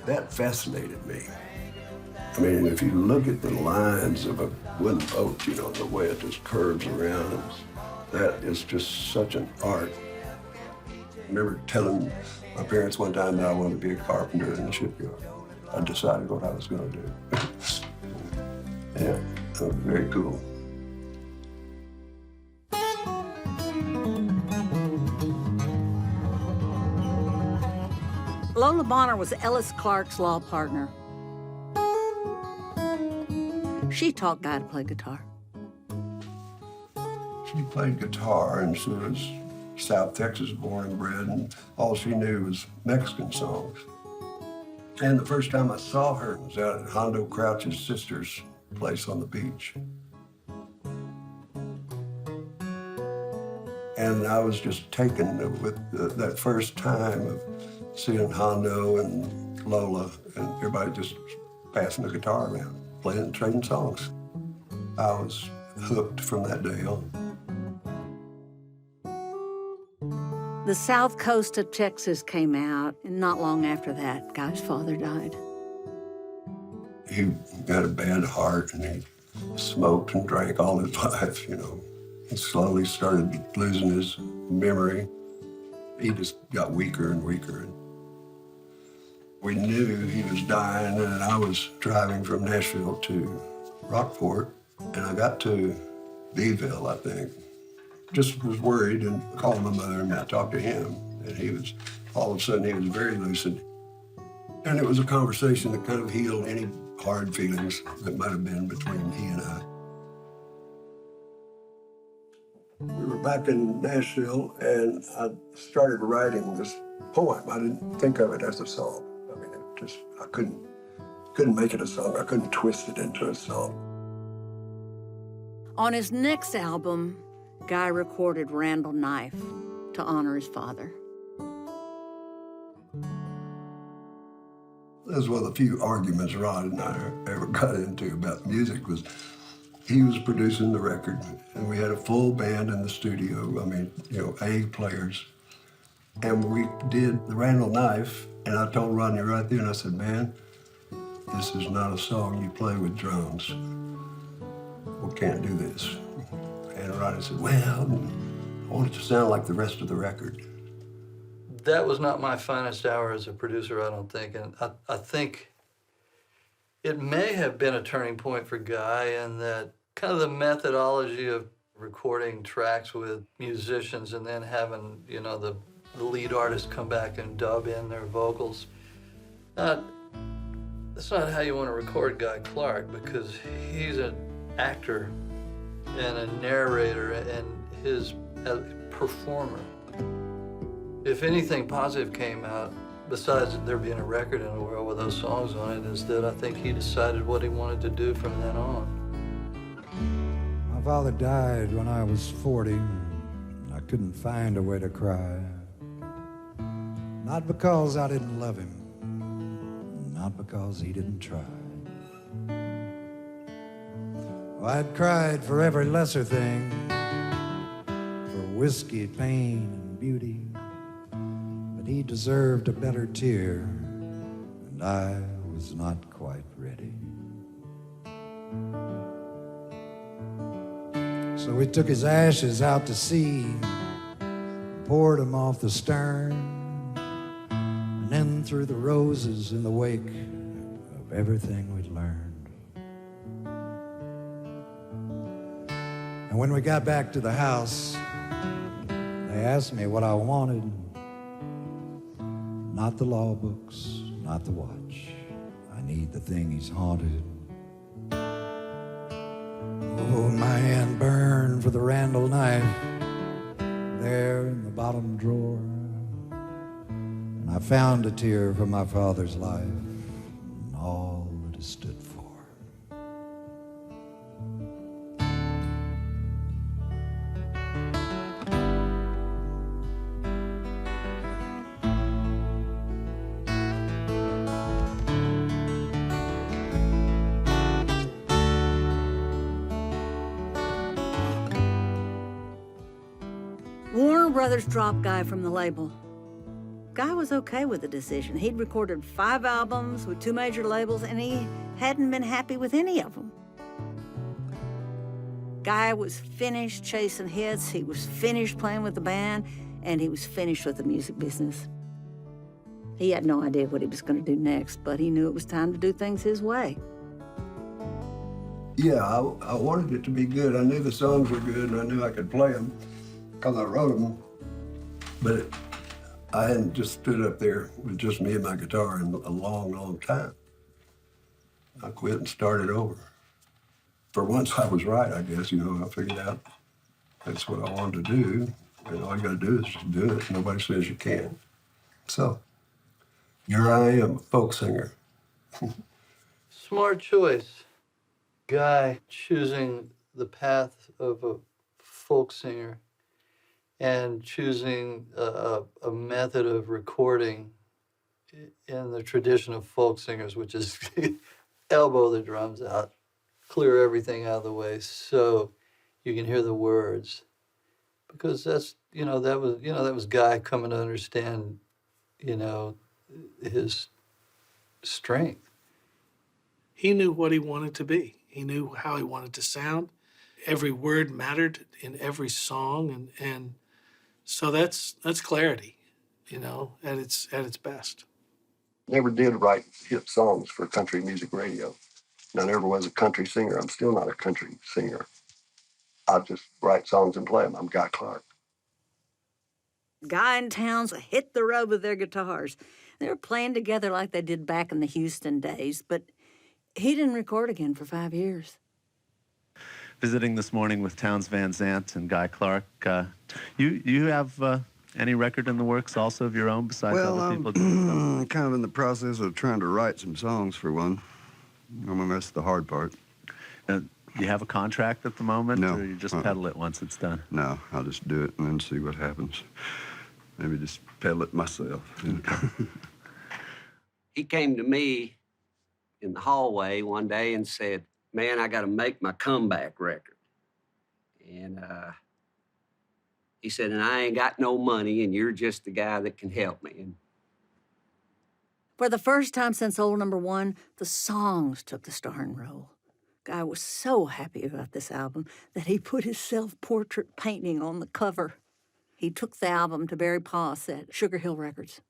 S10: That fascinated me. I mean, if you look at the lines of a wooden boat, you know, the way it just curves around, that is just such an art. I remember telling my parents one time that I wanted to be a carpenter in the shipyard. I decided what I was going to do. Yeah, that was very cool.
S9: Lola Bonner was Ellis Clark's law partner. She taught Guy to play guitar.
S10: She played guitar, and she was South Texas born and bred, and all she knew was Mexican songs. And the first time I saw her was out at Hondo Crouch's sister's place on the beach. And I was just taken with that first time of seeing Hondo and Lola and everybody just passing the guitar around, playing and trading songs. I was hooked from that day on.
S9: The South Coast of Texas came out, and not long after that, Guy's father died.
S10: He had a bad heart, and he smoked and drank all his life, you know. He slowly started losing his memory. He just got weaker and weaker. We knew he was dying, and I was driving from Nashville to Rockport, and I got to Beeville, I think. Just was worried and called my mother, and I talked to him, and he was, all of a sudden, he was very lucid. And it was a conversation that kind of healed any hard feelings that might have been between he and I. We were back in Nashville, and I started writing this poem. I didn't think of it as a song. I mean, I couldn't make it a song. I couldn't twist it into a song.
S9: On his next album, Guy recorded Randall Knife to honor his father.
S10: That was one of the few arguments Rod and I ever got into about music was he was producing the record, and we had a full band in the studio. I mean, you know, A players. And we did the Randall Knife, and I told Rodney right there, and I said, man, this is not a song you play with drums. We can't do this. And Rodney said, well, I want it to sound like the rest of the record.
S4: That was not my finest hour as a producer, I don't think. And I think it may have been a turning point for Guy in that kind of the methodology of recording tracks with musicians and then having, you know, the lead artist come back and dub in their vocals. That's not how you want to record Guy Clark, because he's an actor and a narrator and his performer. If anything positive came out, besides there being a record in the world with those songs on it, is that I think he decided what he wanted to do from then on.
S16: My father died when I was 40. I couldn't find a way to cry. Not because I didn't love him, not because he didn't try. I'd cried for every lesser thing, for whiskey, pain, and beauty. But he deserved a better tear, and I was not quite ready. So we took his ashes out to sea, poured them off the stern, and then threw the roses in the wake of everything we'd learned. And when we got back to the house, they asked me what I wanted. Not the law books, not the watch. I need the thing he's haunted. Oh, my hand burned for the Randall Knife there in the bottom drawer. And I found a tear for my father's life and all that it stood for.
S9: Warner Brothers dropped Guy from the label. Guy was okay with the decision. He'd recorded 5 albums with 2 major labels, and he hadn't been happy with any of them. Guy was finished chasing hits, he was finished playing with the band, and he was finished with the music business. He had no idea what he was going to do next, but he knew it was time to do things his way.
S10: Yeah, I wanted it to be good. I knew the songs were good, and I knew I could play them because I wrote them. But I hadn't just stood up there with just me and my guitar in a long, long time. I quit and started over. For once, I was right, I guess. You know, I figured out That's what I wanted to do. And all you got to do is just do it. Nobody says you can't. So here I am, a folk singer.
S4: Smart choice. Guy choosing the path of a folk singer and choosing a method of recording in the tradition of folk singers, which is elbow the drums out, clear everything out of the way so you can hear the words. Because that's, that was Guy coming to understand, his strength.
S5: He knew what he wanted to be. He knew how he wanted to sound. Every word mattered in every song, and so that's clarity, at its best.
S10: Never did write hit songs for country music radio. And I never was a country singer. I'm still not a country singer. I just write songs and play them. I'm Guy Clark.
S9: Guy and Townes hit the road with their guitars. They were playing together like they did back in the Houston days, but he didn't record again for 5 years.
S17: Visiting this morning with Townes Van Zandt and Guy Clark. You have any record in the works also of your own besides other people?
S6: I'm kind of in the process of trying to write some songs for one. I mean, that's the hard part.
S17: Do you have a contract at the moment?
S6: No.
S17: Or you just pedal it once it's done?
S6: No, I'll just do it and then see what happens. Maybe just pedal it myself.
S18: He came to me in the hallway one day and said, "Man, I got to make my comeback record." And he said, "And I ain't got no money, and you're just the guy that can help me." And
S9: for the first time since Old Number One, the songs took the starring role. Guy was so happy about this album that he put his self-portrait painting on the cover. He took the album to Barry Poss at Sugar Hill Records.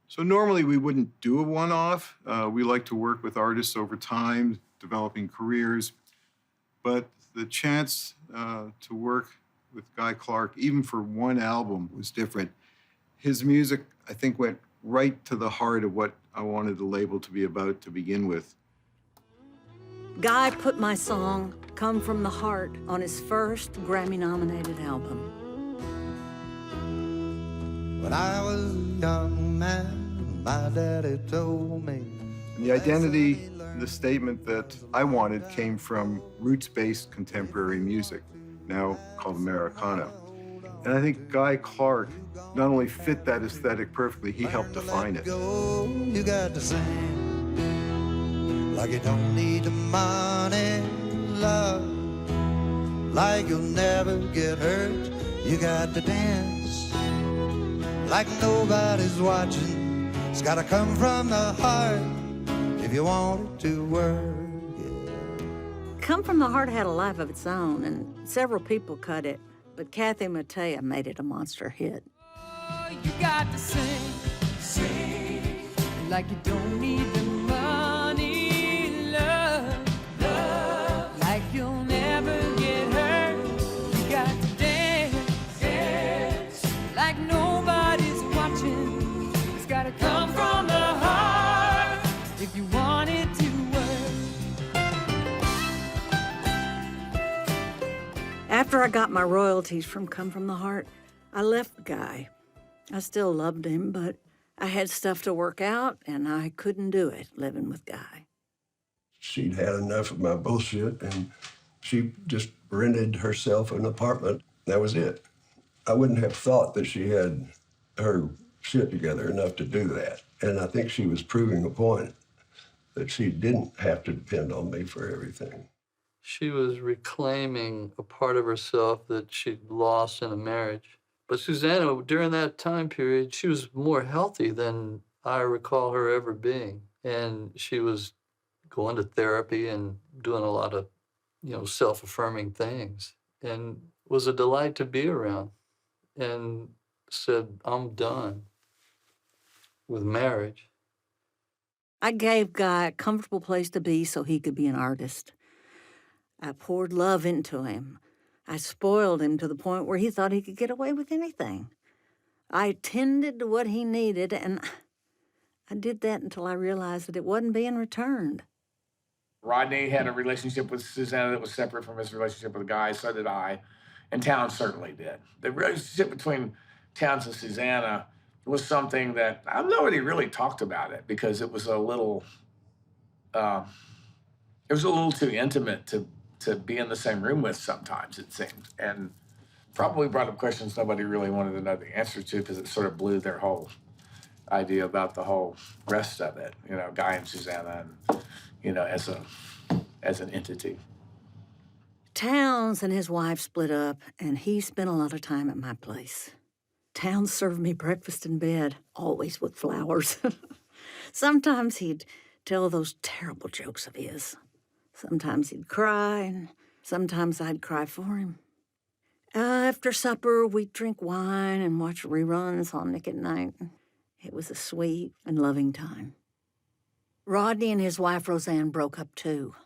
S19: So normally we wouldn't do a one-off. We like to work with artists over time, developing careers. But the chance to work with Guy Clark, even for one album, was different. His music, I think, went right to the heart of what I wanted the label to be about to begin with.
S9: Guy put my song, Come From the Heart, on his first Grammy-nominated album.
S1: When I was a young man, my daddy told me.
S19: And the identity, the statement that I wanted came from roots-based contemporary music, now called Americana. And I think Guy Clark not only fit that aesthetic perfectly, he helped define it.
S1: You got to sing like you don't need the money, love, like you'll never get hurt. You got to dance like nobody's watching. It's got to come from the heart if you want it to work.
S9: Come From the Heart had a life of its own, and several people cut it, but Kathy Mattea made it a monster hit.
S14: Oh, you got to sing, sing like you don't need the money, love, love, like you'll never get hurt. You got to dance, dance like nobody's watching. It's got to come from the heart if you want it to work.
S9: After I got my royalties from Come From the Heart, I left Guy. I still loved him, but I had stuff to work out, and I couldn't do it living with Guy.
S10: She'd had enough of my bullshit, and she just rented herself an apartment. That was it. I wouldn't have thought that she had her shit together enough to do that. And I think she was proving a point that she didn't have to depend on me for everything.
S4: She was reclaiming a part of herself that she'd lost in a marriage. But Susanna, during that time period, she was more healthy than I recall her ever being. And she was going to therapy and doing a lot of, self-affirming things. And was a delight to be around. And said, I'm done with marriage.
S9: I gave Guy a comfortable place to be so he could be an artist. I poured love into him. I spoiled him to the point where he thought he could get away with anything. I attended to what he needed, and I did that until I realized that it wasn't being returned.
S13: Rodney had a relationship with Susanna that was separate from his relationship with Guy, so did I. And Townes certainly did. The relationship between Townes and Susanna was something that nobody really talked about it because it was a little too intimate to be in the same room with sometimes, it seemed. And probably brought up questions nobody really wanted to know the answer to because it sort of blew their whole idea about the whole rest of it, you know, Guy and Susanna, and, you know, as an entity.
S9: Townes and his wife split up, and he spent a lot of time at my place. Townes served me breakfast in bed, always with flowers. Sometimes he'd tell those terrible jokes of his. Sometimes he'd cry, and sometimes I'd cry for him. After supper, we'd drink wine and watch reruns on Nick at Night. It was a sweet and loving time. Rodney and his wife, Roseanne, broke up too.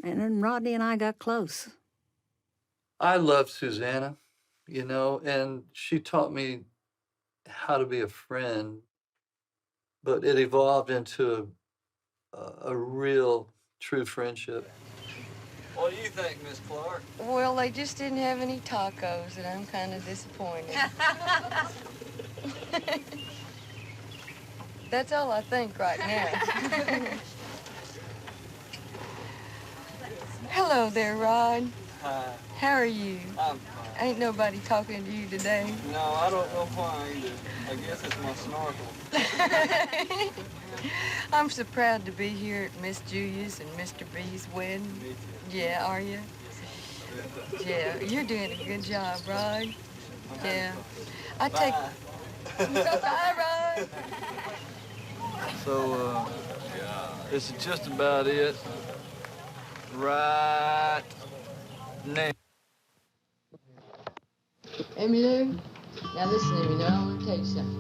S9: And then Rodney and I got close.
S4: I loved Susanna, you know, and she taught me how to be a friend, but it evolved into a real, true friendship.
S20: What do you think, Miss Clark?
S7: Well, they just didn't have any tacos, and I'm kind of disappointed. That's all I think right now. Hello there, Rod.
S20: Hi.
S7: How are you?
S20: I'm fine.
S7: Ain't nobody talking to you today.
S20: No, I don't know why either. I guess it's my snorkel.
S7: I'm so proud to be here at Miss Julia's and Mr. B's wedding.
S20: Me too.
S7: Yeah, are you? Yeah, you're doing a good job, Rod. Yeah. I take... Bye, Rod.
S20: So, this is just about it. Right now.
S7: Emmylou, now listen to me. Now I want to tell you something.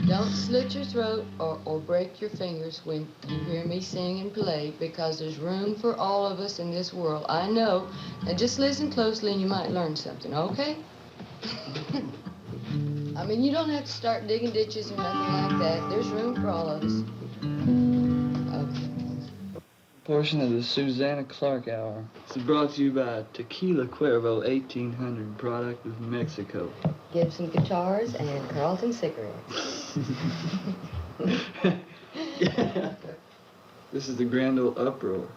S7: Don't slit your throat or break your fingers when you hear me sing and play, because there's room for all of us in this world. I know. Now just listen closely and you might learn something, okay? I mean, you don't have to start digging ditches or nothing like that. There's room for all of us. Okay.
S20: Portion of the Susanna Clark Hour is brought to you by Tequila Cuervo 1800, product of Mexico.
S7: Gibson guitars and Carlton cigarettes.
S20: Yeah. This is the Grand Ole Uproar.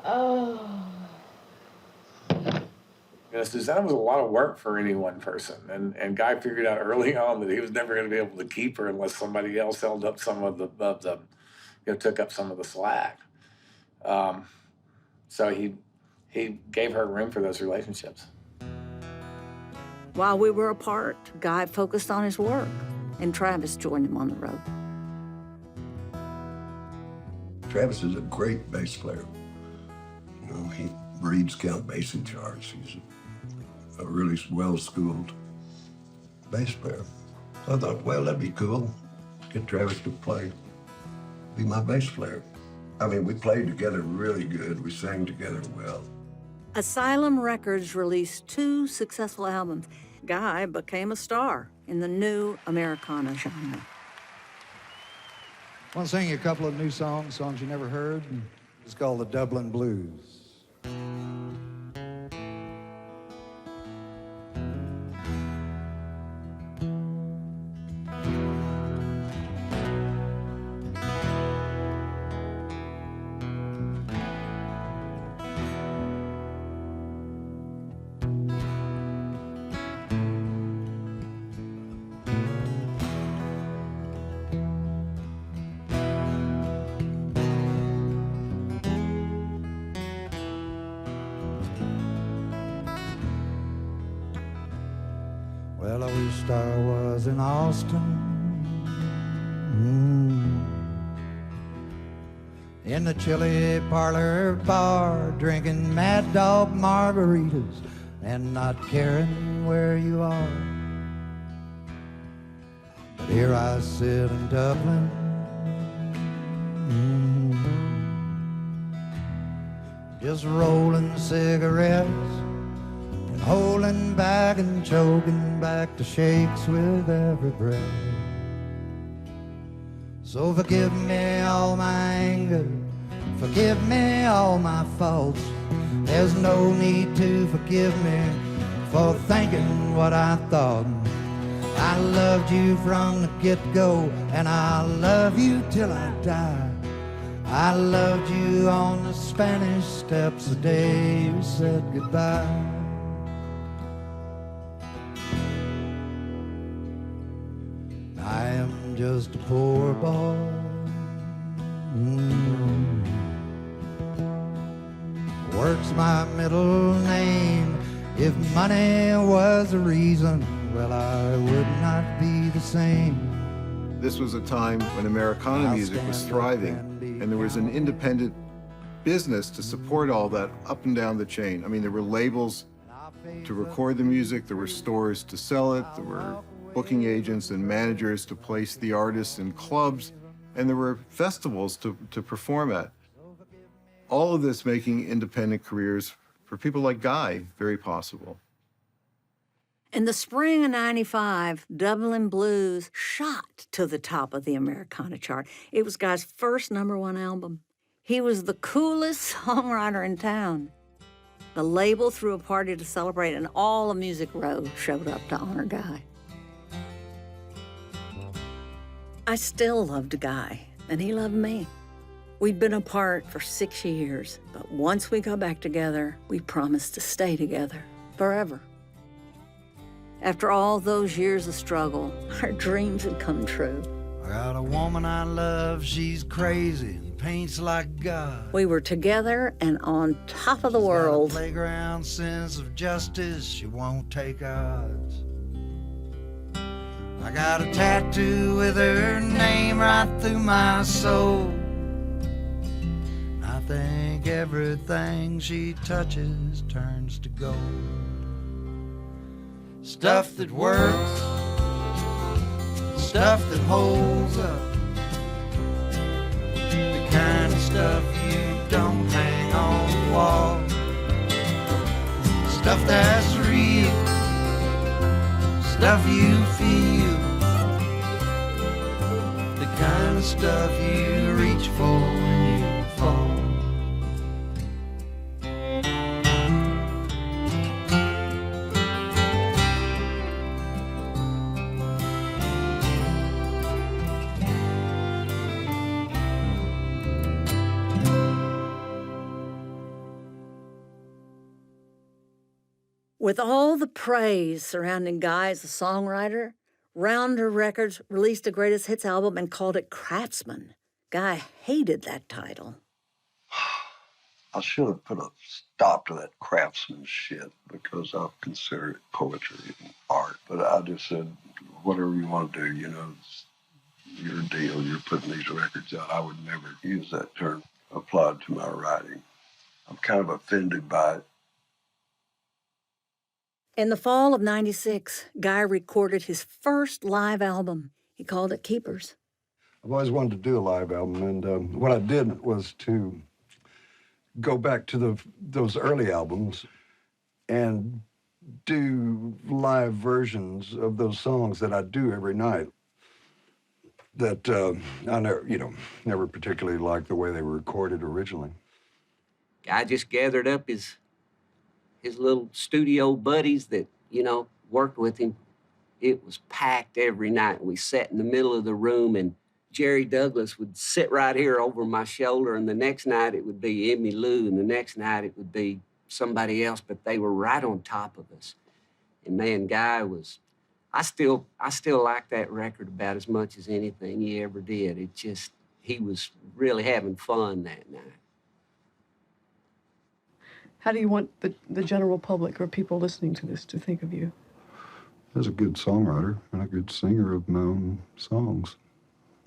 S7: Oh.
S13: You know, Susanna was a lot of work for any one person, and Guy figured out early on that he was never going to be able to keep her unless somebody else held up some of the took up some of the slack. So he gave her room for those relationships.
S9: While we were apart, Guy focused on his work, and Travis joined him on the road.
S10: Travis is a great bass player. You know, he reads count basie charts. He's a really well-schooled bass player. So I thought, well, that'd be cool. Get Travis to be my bass player. I mean, we played together really good. We sang together well.
S9: Asylum Records released 2 successful albums. Guy became a star in the new Americana genre.
S16: I want to sing you a couple of new songs you never heard. It's called the Dublin Blues. Well, I wished I was in Austin, in the chili parlor bar, drinking Mad Dog margaritas and not caring where you are. But here I sit in Dublin, just rolling cigarettes, holding back and choking back the shakes with every breath. So forgive me all my anger, forgive me all my faults. There's no need to forgive me for thinking what I thought. I loved you from the get-go, and I'll love you till I die. I loved you on the Spanish Steps the day you said goodbye. I am just a poor boy. Work's my middle name. If money was the reason, well, I would not be the same.
S19: This was a time when Americana music was thriving, and there was an independent business to support all that up and down the chain. I mean, there were labels to record the music, there were stores to sell it, there were booking agents and managers to place the artists in clubs, and there were festivals to perform at. All of this making independent careers for people like Guy very possible.
S9: In the spring of '95, Dublin Blues shot to the top of the Americana chart. It was Guy's first #1 album. He was the coolest songwriter in town. The label threw a party to celebrate, and all of Music Row showed up to honor Guy. I still loved Guy, and he loved me. We'd been apart for 6 years, but once we got back together, we promised to stay together forever. After all those years of struggle, our dreams had come true.
S16: I got a woman I love, she's crazy and paints like God.
S9: We were together and on top of the world.
S16: Got a playground sense of justice, she won't take odds. I got a tattoo with her name right through my soul. I think everything she touches turns to gold. Stuff that works, stuff that holds up, the kind of stuff you don't hang on the wall. Stuff that's real, stuff you feel, the kind of stuff you reach for when you fall.
S9: With all the praise surrounding Guy as a songwriter, Rounder Records released a greatest hits album and called it Craftsman. Guy hated that title.
S10: I should have put a stop to that craftsman shit because I consider it poetry and art. But I just said, whatever you want to do, you know, it's your deal. You're putting these records out. I would never use that term applied to my writing. I'm kind of offended by it.
S9: In the fall of '96, Guy recorded his first live album. He called it Keepers.
S6: I've always wanted to do a live album, and what I did was to go back to those early albums and do live versions of those songs that I do every night. That I never particularly liked the way they were recorded originally.
S18: Guy just gathered up his little studio buddies that, you know, worked with him. It was packed every night. We sat in the middle of the room, and Jerry Douglas would sit right here over my shoulder, and the next night it would be Emmy Lou, and the next night it would be somebody else, but they were right on top of us. And man, Guy was, I still like that record about as much as anything he ever did. It just, he was really having fun that night.
S21: How do you want the general public or people listening to this to think of you?
S6: As a good songwriter and a good singer of my own songs.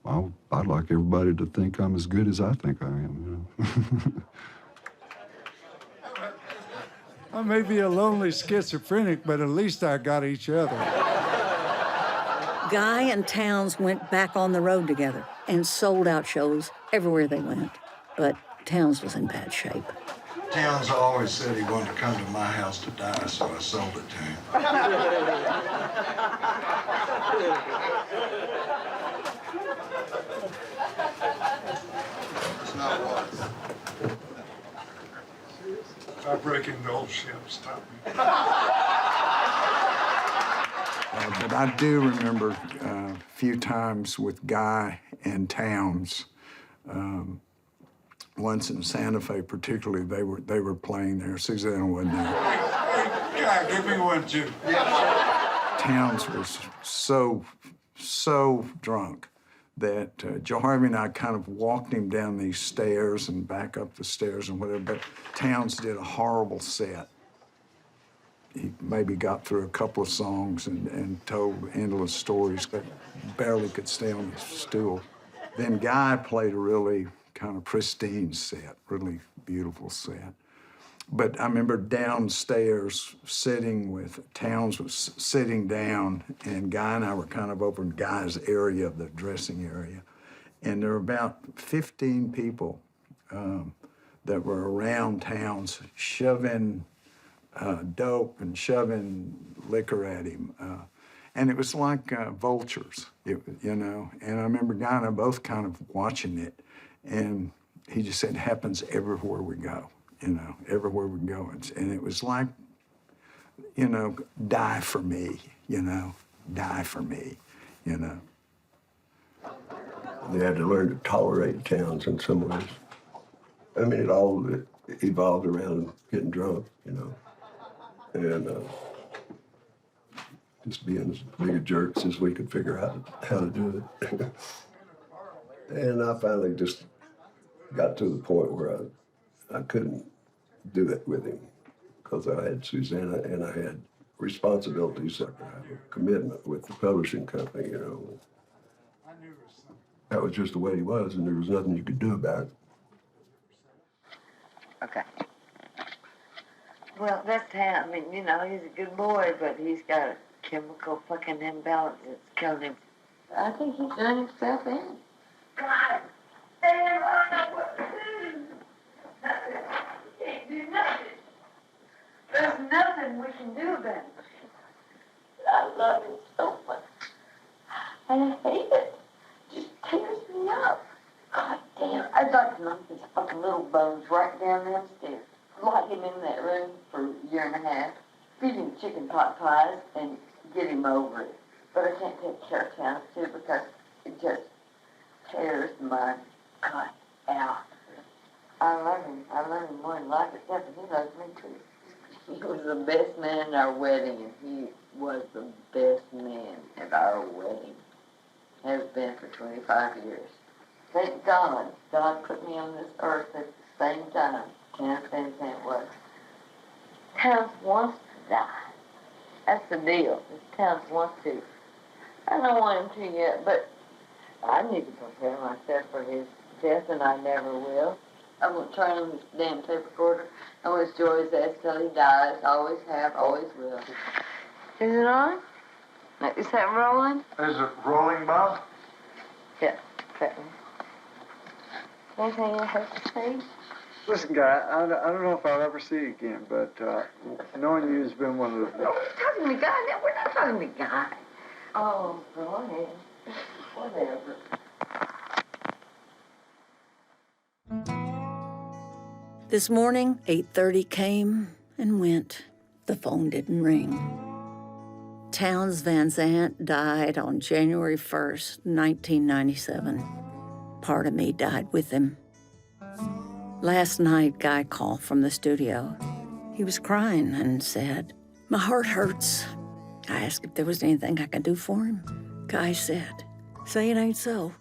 S6: I'd like everybody to think I'm as good as I think I am, you know.
S22: I may be a lonely schizophrenic, but at least I got each other.
S9: Guy and Townes went back on the road together and sold out shows everywhere they went. But Townes was in bad shape.
S16: Townes always said he wanted to come to my house to die, so I sold it to him.
S22: I break into old ships, stop me.
S6: But I do remember a few times with Guy and Townes. Once in Santa Fe, particularly, they were playing there. Susanna wasn't there.
S22: Hey, Guy, give me one too.
S6: Townes was so drunk that Joe Harvey and I kind of walked him down these stairs and back up the stairs and whatever. But Townes did a horrible set. He maybe got through a couple of songs and told endless stories, but barely could stay on his stool. Then Guy played a really kind of pristine set, really beautiful set. But I remember downstairs sitting with, Townes was sitting down, and Guy and I were kind of over in Guy's area, the dressing area. And there were about 15 people that were around Townes shoving dope and shoving liquor at him. And it was like vultures, you know. And I remember Guy and I both kind of watching it. And he just said, it happens everywhere we go, you know, everywhere we go. And it was like, you know, die for me, you know, die for me, you know.
S10: They had to learn to tolerate Townes in some ways. I mean, it all evolved around getting drunk, you know, and just being as big a jerks as we could figure out how to do it. And I finally just got to the point where I couldn't do it with him because I had Susanna and I had responsibilities. I had a commitment with the publishing company, you know. That was just the way he was, and there was nothing you could do about it.
S2: Okay. Well, that's how, I mean, you know, he's a good boy, but he's got a chemical fucking imbalance that's killing him. I think he's done himself in. God damn, I don't know what to do. Nothing. You can't do nothing. There's nothing we can do about it. I love him so much. And I hate it. It just tears me up. God damn, I'd like to knock his fucking little bones right down them stairs. Lock him in that room for a year and a half, feed him chicken pot pies, and get him over it. But I can't take care of Townes too because it just tears my gut out. I love him more than life, except that he loves me too. He was the best man at our wedding, and he was the best man at our wedding. Has been for 25 years. Thank God, God put me on this earth at the same time Townes Van Zandt was. Townes wants to die. That's the deal. Townes wants to. I don't want him to yet, but I need to prepare myself for his death, and I never will. I'm going to turn on this damn tape recorder. I'm going to enjoy his ass till he dies. Always have, always will. Is it on? Is that rolling?
S22: Is it rolling, Bob?
S2: Yeah, that one. Anything else to say?
S22: Listen, Guy, I don't know if I'll ever see you again, but knowing you has been one of the...
S2: No, we're talking to Guy. No, we're not talking to Guy. Oh, go ahead. Whatever.
S9: This morning, 8:30 came and went. The phone didn't ring. Townes Van Zandt died on January 1st, 1997. Part of me died with him. Last night, Guy called from the studio. He was crying and said, "My heart hurts." I asked if there was anything I could do for him. Guy said, "Say it ain't so."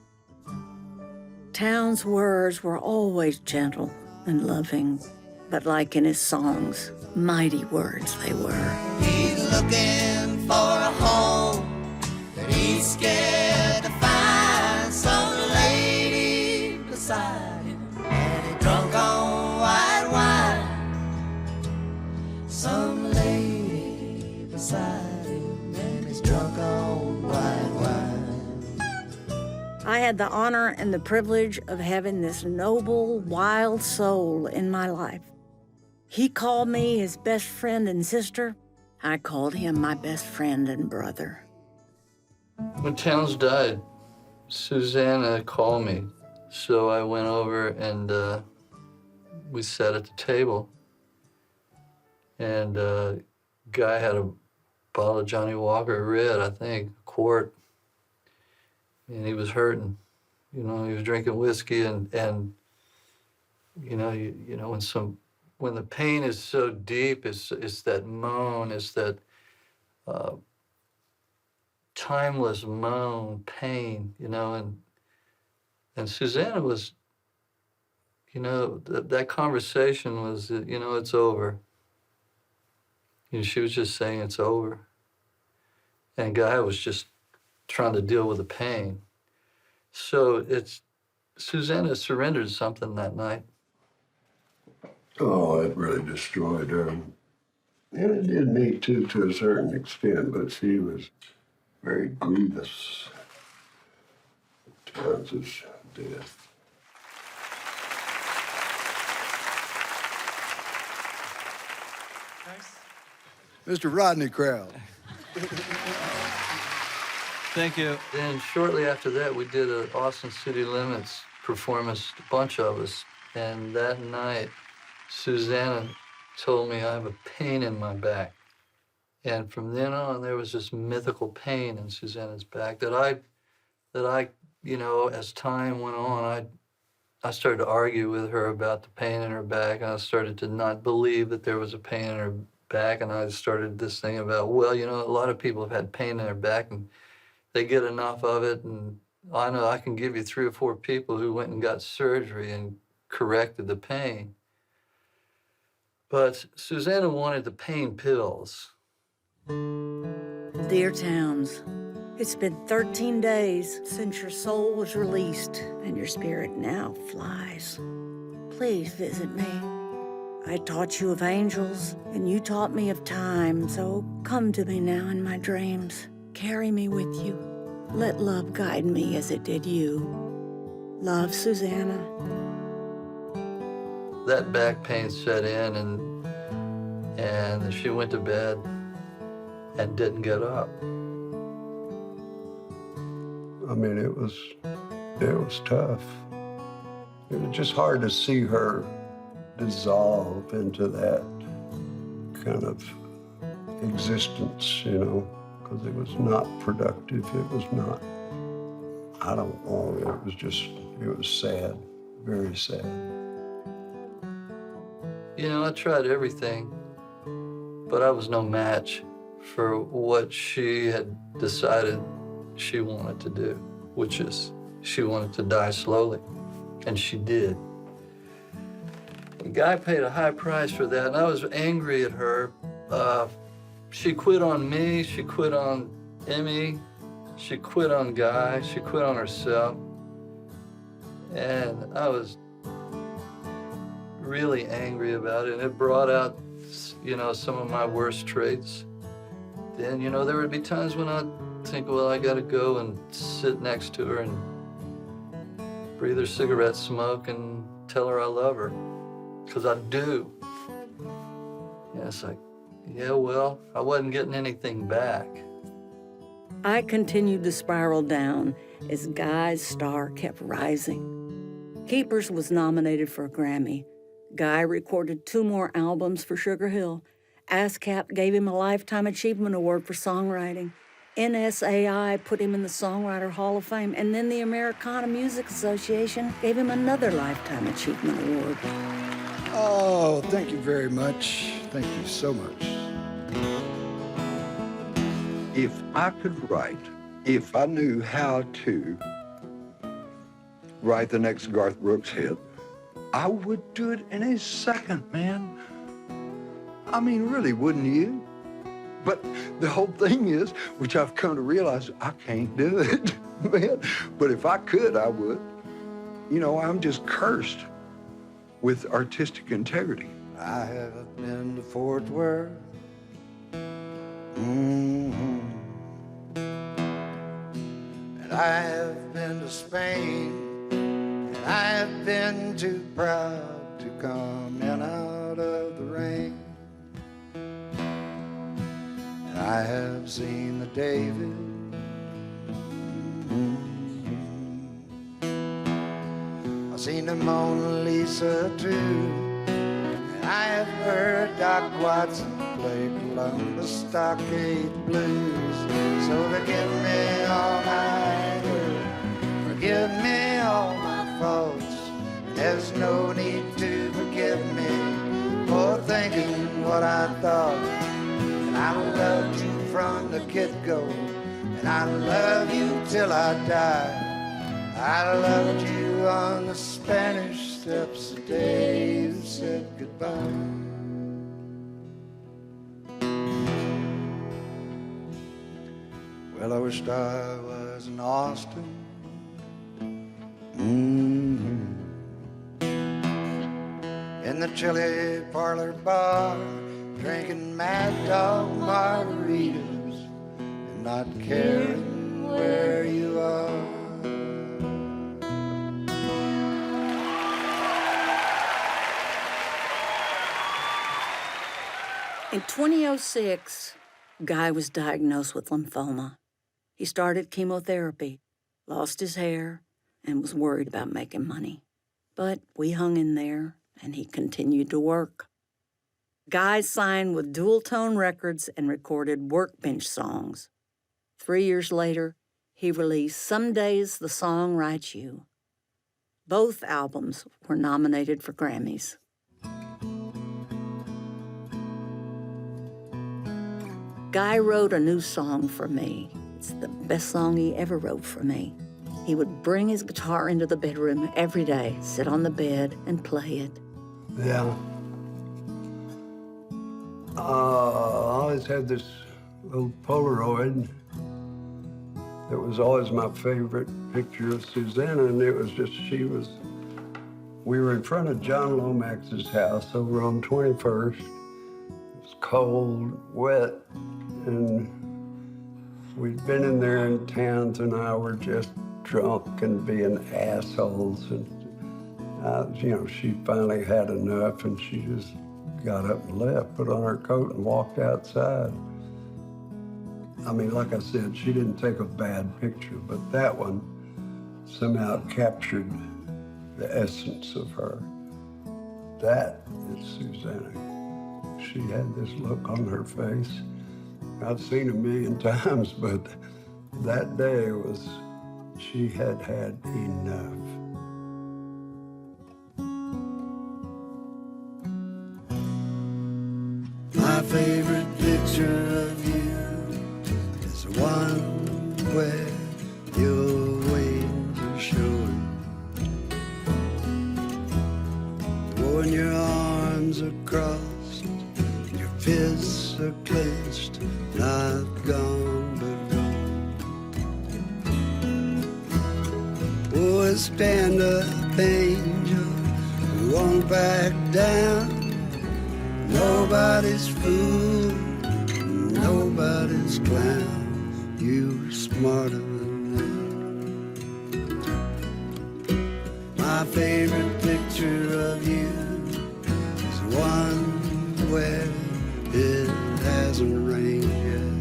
S9: Townes' words were always gentle and loving, but like in his songs, mighty words they were.
S14: He's looking for a home, but he's scared to find some lady beside him, and he's drunk on white wine. Some lady beside him, and he's drunk on white wine.
S9: I had the honor and the privilege of having this noble, wild soul in my life. He called me his best friend and sister. I called him my best friend and brother.
S4: When Townes died, Susanna called me So I went over and we sat at the table. And guy had a bottle of Johnny Walker Red, I think, a quart. And he was hurting. You know, he was drinking whiskey and you know, when the pain is so deep, it's that moan, it's that timeless moan, pain, you know, and Susanna was, you know, that conversation was, you know, it's over. You know, she was just saying it's over. And Guy was just trying to deal with the pain. So Susanna surrendered something that night.
S10: Oh, it really destroyed her. And it did me too, to a certain extent, but she was very grievous at times of death.
S1: Mr. Rodney Crowell.
S4: Thank you. Then shortly after that, we did an Austin City Limits performance, a bunch of us. And that night, Susanna told me I have a pain in my back. And from then on, there was this mythical pain in Susanna's back that I, you know, as time went on, I started to argue with her about the pain in her back. And I started to not believe that there was a pain in her back. And I started this thing about, well, you know, a lot of people have had pain in their back and they get enough of it. And I know I can give you 3 or 4 people who went and got surgery and corrected the pain. But Susanna wanted the pain pills.
S9: Dear Townes, it's been 13 days since your soul was released and your spirit now flies. Please visit me. I taught you of angels and you taught me of time, so come to me now in my dreams. Carry me with you. Let love guide me as it did you. Love, Susanna.
S4: That back pain set in and she went to bed and didn't get up.
S10: I mean, it was tough. It was just hard to see her dissolve into that kind of existence, you know, because it was not productive. It was not, I don't know, it was sad, very sad.
S4: You know, I tried everything, but I was no match for what she had decided she wanted to do, which is she wanted to die slowly, and she did. The guy paid a high price for that, and I was angry at her. She quit on me, she quit on Emmy, she quit on Guy, she quit on herself, and I was really angry about it, and it brought out, you know, some of my worst traits. Then, you know, there would be times when I'd think, well, I gotta go and sit next to her and breathe her cigarette smoke and tell her I love her, because I do. And it's like, yeah, well, I wasn't getting anything back.
S9: I continued to spiral down as Guy's star kept rising. Keepers was nominated for a Grammy. Guy recorded 2 more albums for Sugar Hill. ASCAP gave him a Lifetime Achievement Award for songwriting. NSAI put him in the Songwriter Hall of Fame, and then the Americana Music Association gave him another Lifetime Achievement Award.
S1: Oh, thank you very much. Thank you so much.
S10: If I could write, if I knew how to write the next Garth Brooks hit, I would do it in a second, man. I mean, really, wouldn't you? But the whole thing is, which I've come to realize, I can't do it, man. But if I could, I would. You know, I'm just cursed with artistic integrity.
S1: I have been to Fort Worth. And I have been to Spain. And I have been too proud to come in out of the rain. And I have seen the David. seen the Mona Lisa too. I have heard Doc Watson play Columbus Stockade Blues. So forgive me all my hurt, forgive me all my faults. There's no need to forgive me for thinking what I thought. And I loved you from the get-go, and I love you till I die. I loved you on the Spanish Steps the day you said goodbye. Well, I wished I was in Austin. In the chili parlor bar, drinking Mad Dog margaritas and not caring where you are.
S9: In 2006, Guy was diagnosed with lymphoma. He started chemotherapy, lost his hair, and was worried about making money. But we hung in there, and he continued to work. Guy signed with Dual Tone Records and recorded workbench songs. 3 years later, he released Some Days the Song Writes You. Both albums were nominated for Grammys. Guy wrote a new song for me. It's the best song he ever wrote for me. He would bring his guitar into the bedroom every day, sit on the bed, and play it.
S10: Yeah. I always had this little Polaroid that was always my favorite picture of Susanna, and it was just, we were in front of John Lomax's house over on 21st. It was cold, wet, and we'd been in there, and Townes and I were just drunk and being assholes. And, she finally had enough, and she just got up and left, put on her coat and walked outside. I mean, like I said, she didn't take a bad picture, but that one somehow captured the essence of her. That is Susanna. She had this look on her face. I've seen a million times, but that day she had had enough.
S1: My favorite picture of you is the one where your wings are showing. When your arms are crossed, your fists are clenched, not gone but gone. Oh, stand up, angel, we won't back down. Nobody's fool, nobody's clown. You're smarter than them. My favorite picture of you is the one where it hasn't rained yet.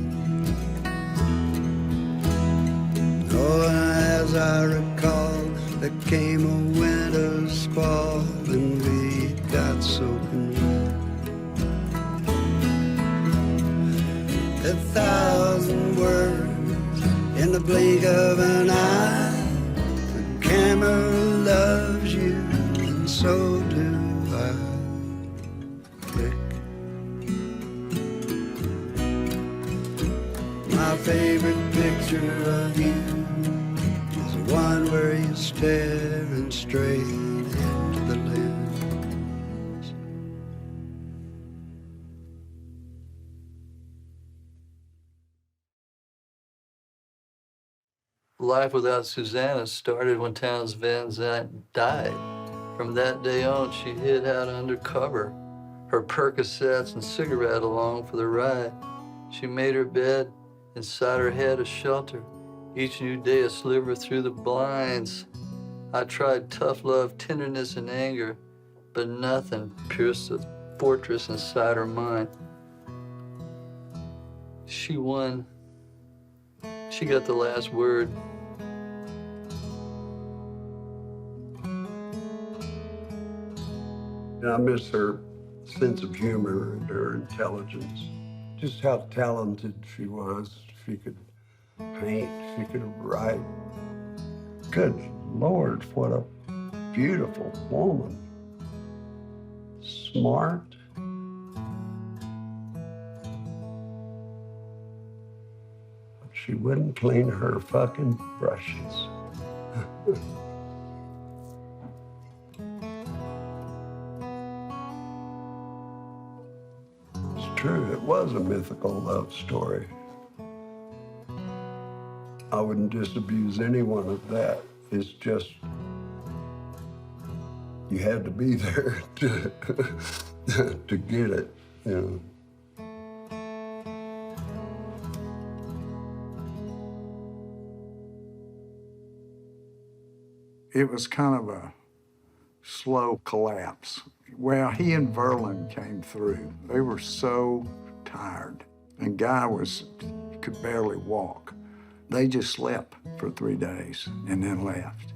S1: Oh, as I recall, there came a winter squall and we got soaking wet. 1,000 words in the blink of an eye. The camera loves you, and so do I. Click. My favorite picture of you is the one where you're staring straight into the lens.
S4: Life without Susanna started when Townes Van Zandt died. From that day on, she hid out undercover, her Percocets and cigarette along for the ride. She made her bed, inside her head a shelter, each new day a sliver through the blinds. I tried tough love, tenderness, and anger, but nothing pierced the fortress inside her mind. She won. She got the last word.
S10: And I miss her sense of humor and her intelligence. Just how talented she was. She could paint, she could write. Good Lord, what a beautiful woman. Smart. But she wouldn't clean her fucking brushes. It's true, it was a mythical love story. I wouldn't disabuse anyone of that. It's just, you had to be there to, to get it, you know.
S6: It was kind of a slow collapse. Well, he and Verlon came through. They were so tired. And Guy could barely walk. They just slept for 3 days and then left.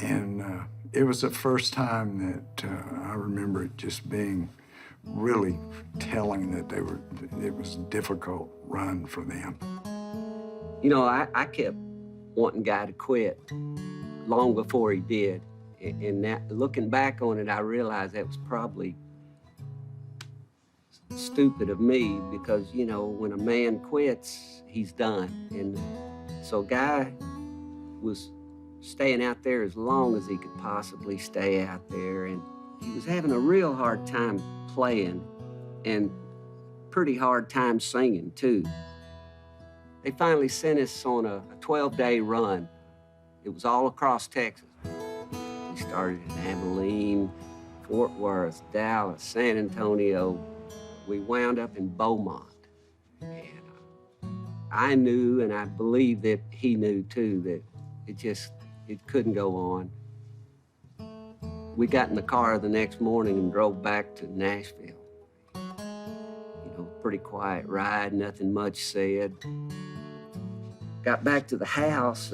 S6: And it was the first time that I remember it just being really telling that it was a difficult run for them.
S18: You know, I kept wanting Guy to quit long before he did. And now, looking back on it, I realized that was probably stupid of me because, you know, when a man quits, he's done. And so Guy was staying out there as long as he could possibly stay out there. And he was having a real hard time playing and pretty hard time singing, too. They finally sent us on a 12-day run. It was all across Texas. We started in Abilene, Fort Worth, Dallas, San Antonio. We wound up in Beaumont. And I knew, and I believe that he knew too, that it couldn't go on. We got in the car the next morning and drove back to Nashville. You know, pretty quiet ride, nothing much said. Got back to the house,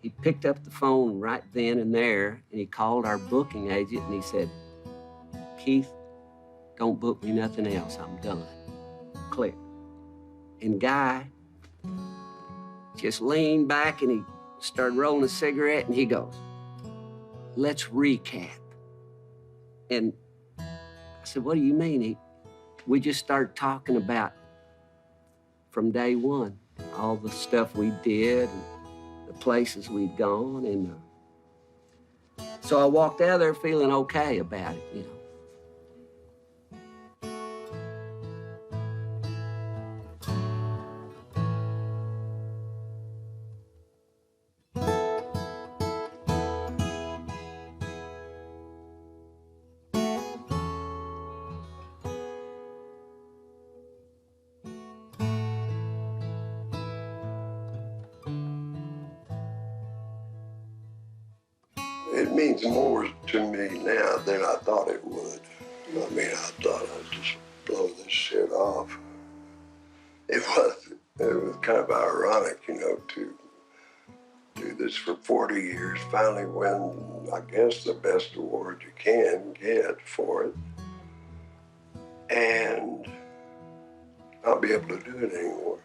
S18: he picked up the phone right then and there, and he called our booking agent, and he said, "Keith, don't book me nothing else. I'm done." Click. And Guy just leaned back, and he started rolling a cigarette, and he goes, "Let's recap." And I said, "What do you mean?" We just started talking about from day one, all the stuff we did, and the places we'd gone, and so I walked out of there feeling okay about it, you know.
S10: It means more to me now than I thought it would. I mean, I thought I'd just blow this shit off. It was kind of ironic, you know, to do this for 40 years, finally win, I guess, the best award you can get for it, and not be able to do it anymore.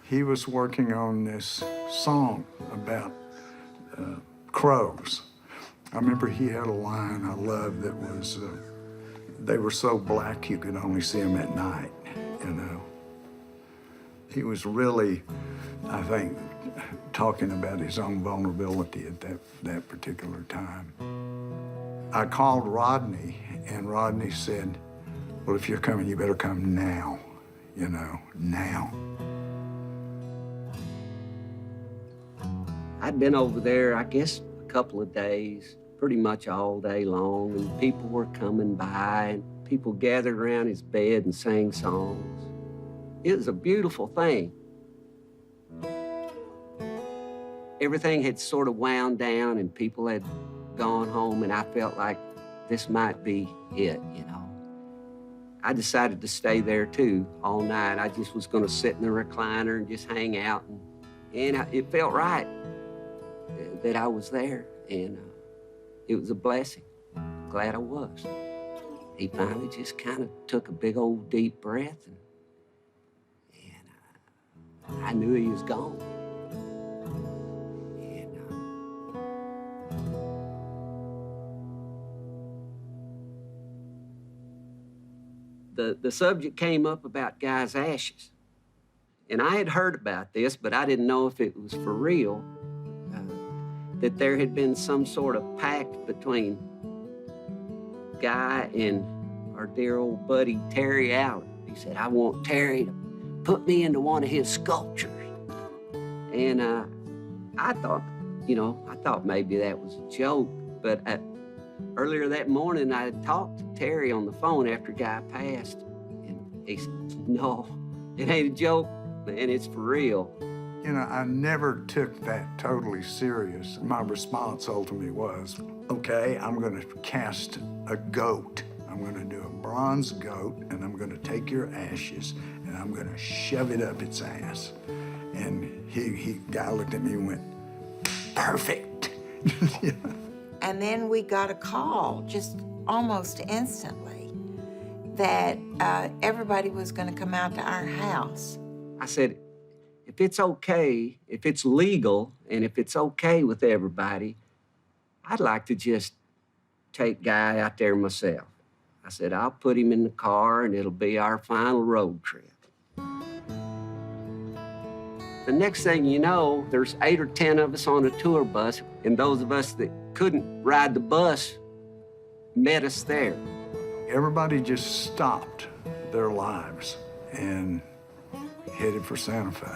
S6: He was working on this song about crows. I remember he had a line I loved that was, they were so black you could only see them at night, you know. He was really, I think, talking about his own vulnerability at that particular time. I called Rodney, and Rodney said, "Well, if you're coming, you better come now, you know, now."
S18: I'd been over there, I guess, a couple of days, pretty much all day long, and people were coming by, and people gathered around his bed and sang songs. It was a beautiful thing. Everything had sort of wound down, and people had gone home, and I felt like this might be it, you know. I decided to stay there, too, all night. I just was going to sit in the recliner and just hang out, and it felt right. that I was there, and it was a blessing. Glad I was. He finally just kind of took a big old deep breath, and I knew he was gone. The subject came up about Guy's ashes. And I had heard about this, but I didn't know if it was for real, that there had been some sort of pact between Guy and our dear old buddy, Terry Allen. He said, I want Terry to put me into one of his sculptures. And I thought maybe that was a joke, but earlier that morning, I had talked to Terry on the phone after Guy passed, and he said, no, it ain't a joke, man, it's for real.
S6: You know, I never took that totally serious. My response ultimately was, okay, I'm gonna cast a goat. I'm gonna do a bronze goat, and I'm gonna take your ashes, and I'm gonna shove it up its ass. And Guy looked at me and went, perfect. Yeah.
S3: And then we got a call just almost instantly that everybody was going to come out to our house.
S18: I said, if it's okay, if it's legal, and if it's okay with everybody, I'd like to just take Guy out there myself. I said, I'll put him in the car, and it'll be our final road trip. The next thing you know, there's 8 or 10 of us on a tour bus, and those of us that couldn't ride the bus met us there.
S6: Everybody just stopped their lives and headed for Santa Fe.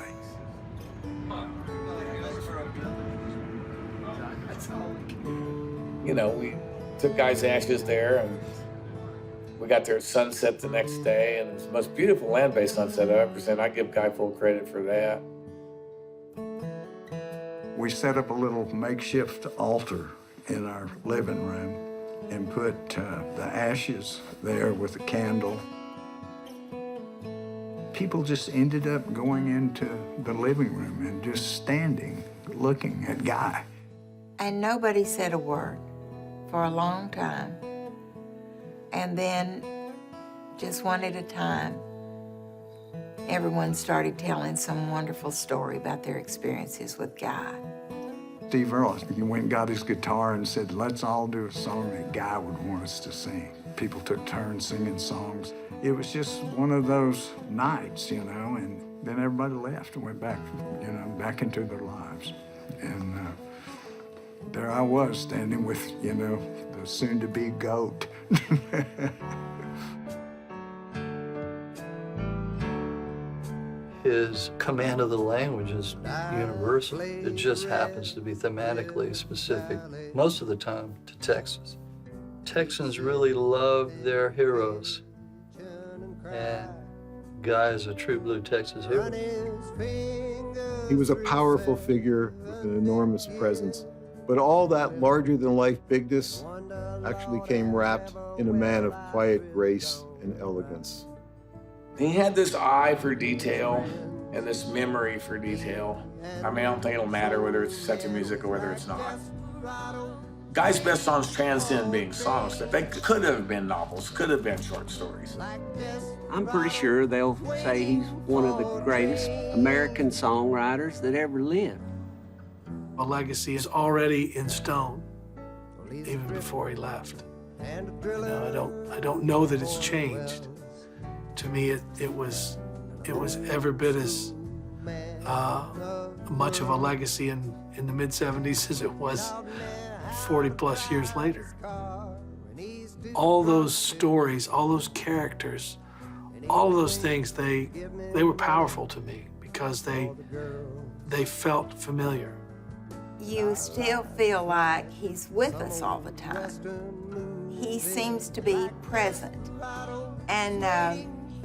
S13: You know, we took Guy's ashes there, and we got there at sunset the next day, and it's the most beautiful land-based sunset I've ever seen. I give Guy full credit for that.
S6: We set up a little makeshift altar in our living room and put the ashes there with a candle. People just ended up going into the living room and just standing, looking at Guy.
S3: And nobody said a word for a long time. And then, just one at a time, everyone started telling some wonderful story about their experiences with Guy.
S6: Steve Earle, he went and got his guitar and said, let's all do a song that Guy would want us to sing. People took turns singing songs. It was just one of those nights, you know, and then everybody left and went back, you know, back into their lives. And there I was standing with, you know, the soon-to-be goat.
S4: His command of the language is universal. It just happens to be thematically specific, most of the time, to Texas. Texans really love their heroes, and Guy is a true blue Texas hero.
S11: He was a powerful figure with an enormous presence, but all that larger-than-life bigness actually came wrapped in a man of quiet grace and elegance.
S13: He had this eye for detail and this memory for detail. I mean, I don't think it'll matter whether it's secular music or whether it's not. Guy's best songs transcend being songs. They could have been novels, could have been short stories.
S18: I'm pretty sure they'll say he's one of the greatest American songwriters that ever lived.
S5: A legacy is already in stone, even before he left. You know, I don't know that it's changed. To me, it was every bit as much of a legacy in the mid-'70s as it was 40 plus years later. All those stories, all those characters, all of those things, they were powerful to me because they felt familiar.
S3: You still feel like he's with us all the time. He seems to be present. And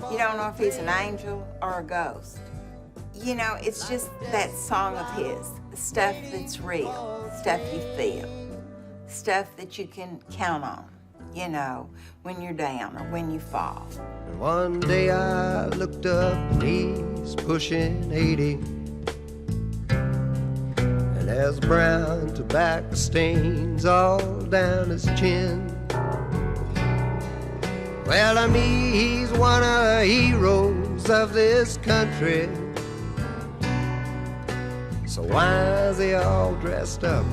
S3: you don't know if he's an angel or a ghost. You know, it's just that song of his, stuff that's real, stuff you feel, stuff that you can count on, you know, when you're down or when you fall.
S1: And one day I looked up and he's pushing 80. And there's brown tobacco stains all down his chin. Well, to me, he's one of the heroes of this country. So why is he all dressed up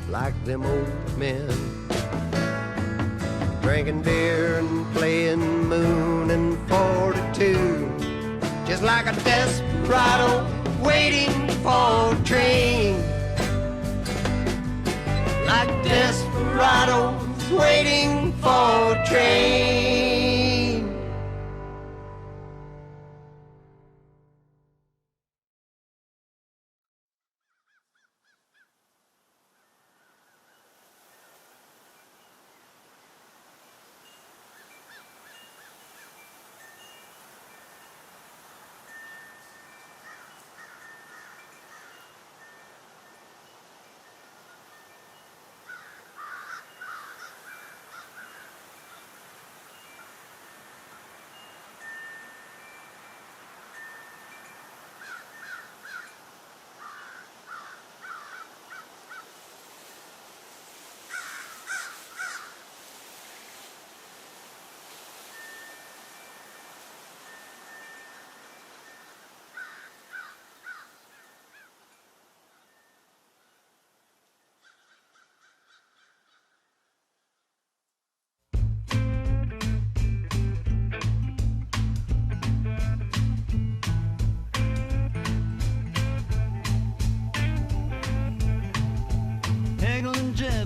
S1: like them old men? Drinking beer and playing Moon and 42, just like a desperado waiting for a train. Like desperados waiting for a train.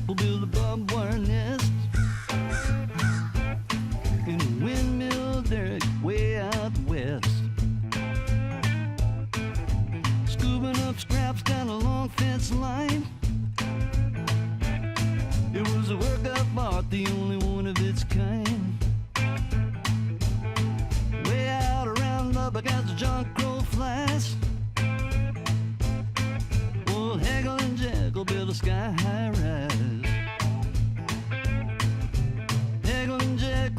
S8: Will build a barbed wire nest in a windmill derrick way out west. Scooping up scraps down a long fence line. It was a work of art, the only one of its kind. Way out around Lubbock as the John Crow flies. Well, Hegel and Jekyll built a sky-high rise.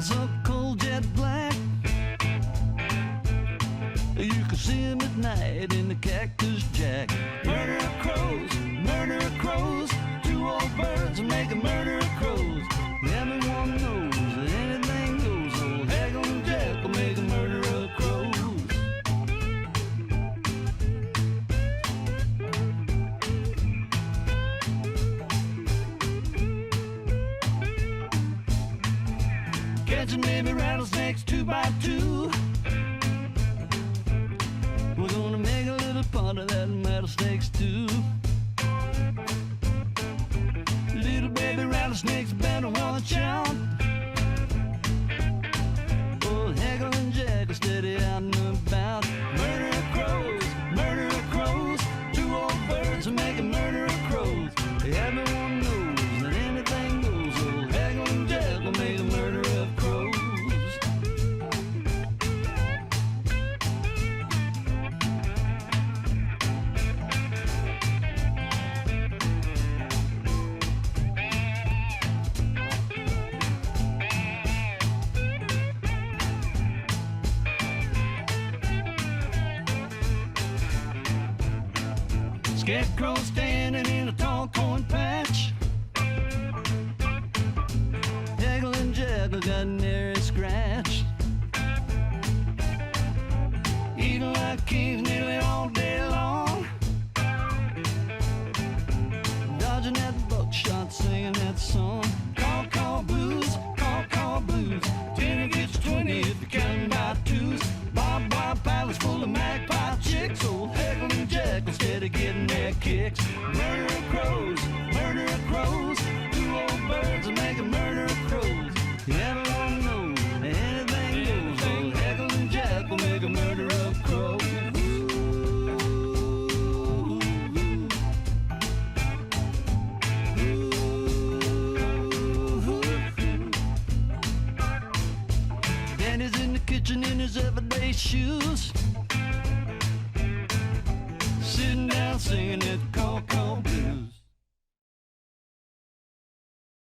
S8: So cold jet black, you can see him at night in the Cactus Jack. Murder of crows, two old birds make a murder of crows. Everyone knows that anything goes. Old Hegel and Jekyll make a murder of crows. Catching baby rattlesnakes 2 by 2. We're gonna make a little part of that rattlesnake stew. Little baby rattlesnakes better watch out. Old Hegel and Jekyll steady out and about. Murder of crows, two old birds who make a murder of crows. Everyone knows that anything goes. Old Hegel and Jekyll make a murder of crows. Scarecrow standing in a tall corn patch. Hegel and Jekyll got nary a scratch. Eating like kings nearly all day long. Dodging that buckshot, singing that song. Call blues, call blues. 10 against 20 if you're counting by twos. Bob Palace full of magpie chicks. Old Hegel and Jekyll steady getting their kicks. Murder of crows, two old birds that make a murder of crows. Everyone knows anything goes. Old Hegel and Jekyll make a murder of crows. Danny's in the kitchen in his everyday shoes, sitting down singing that call blues.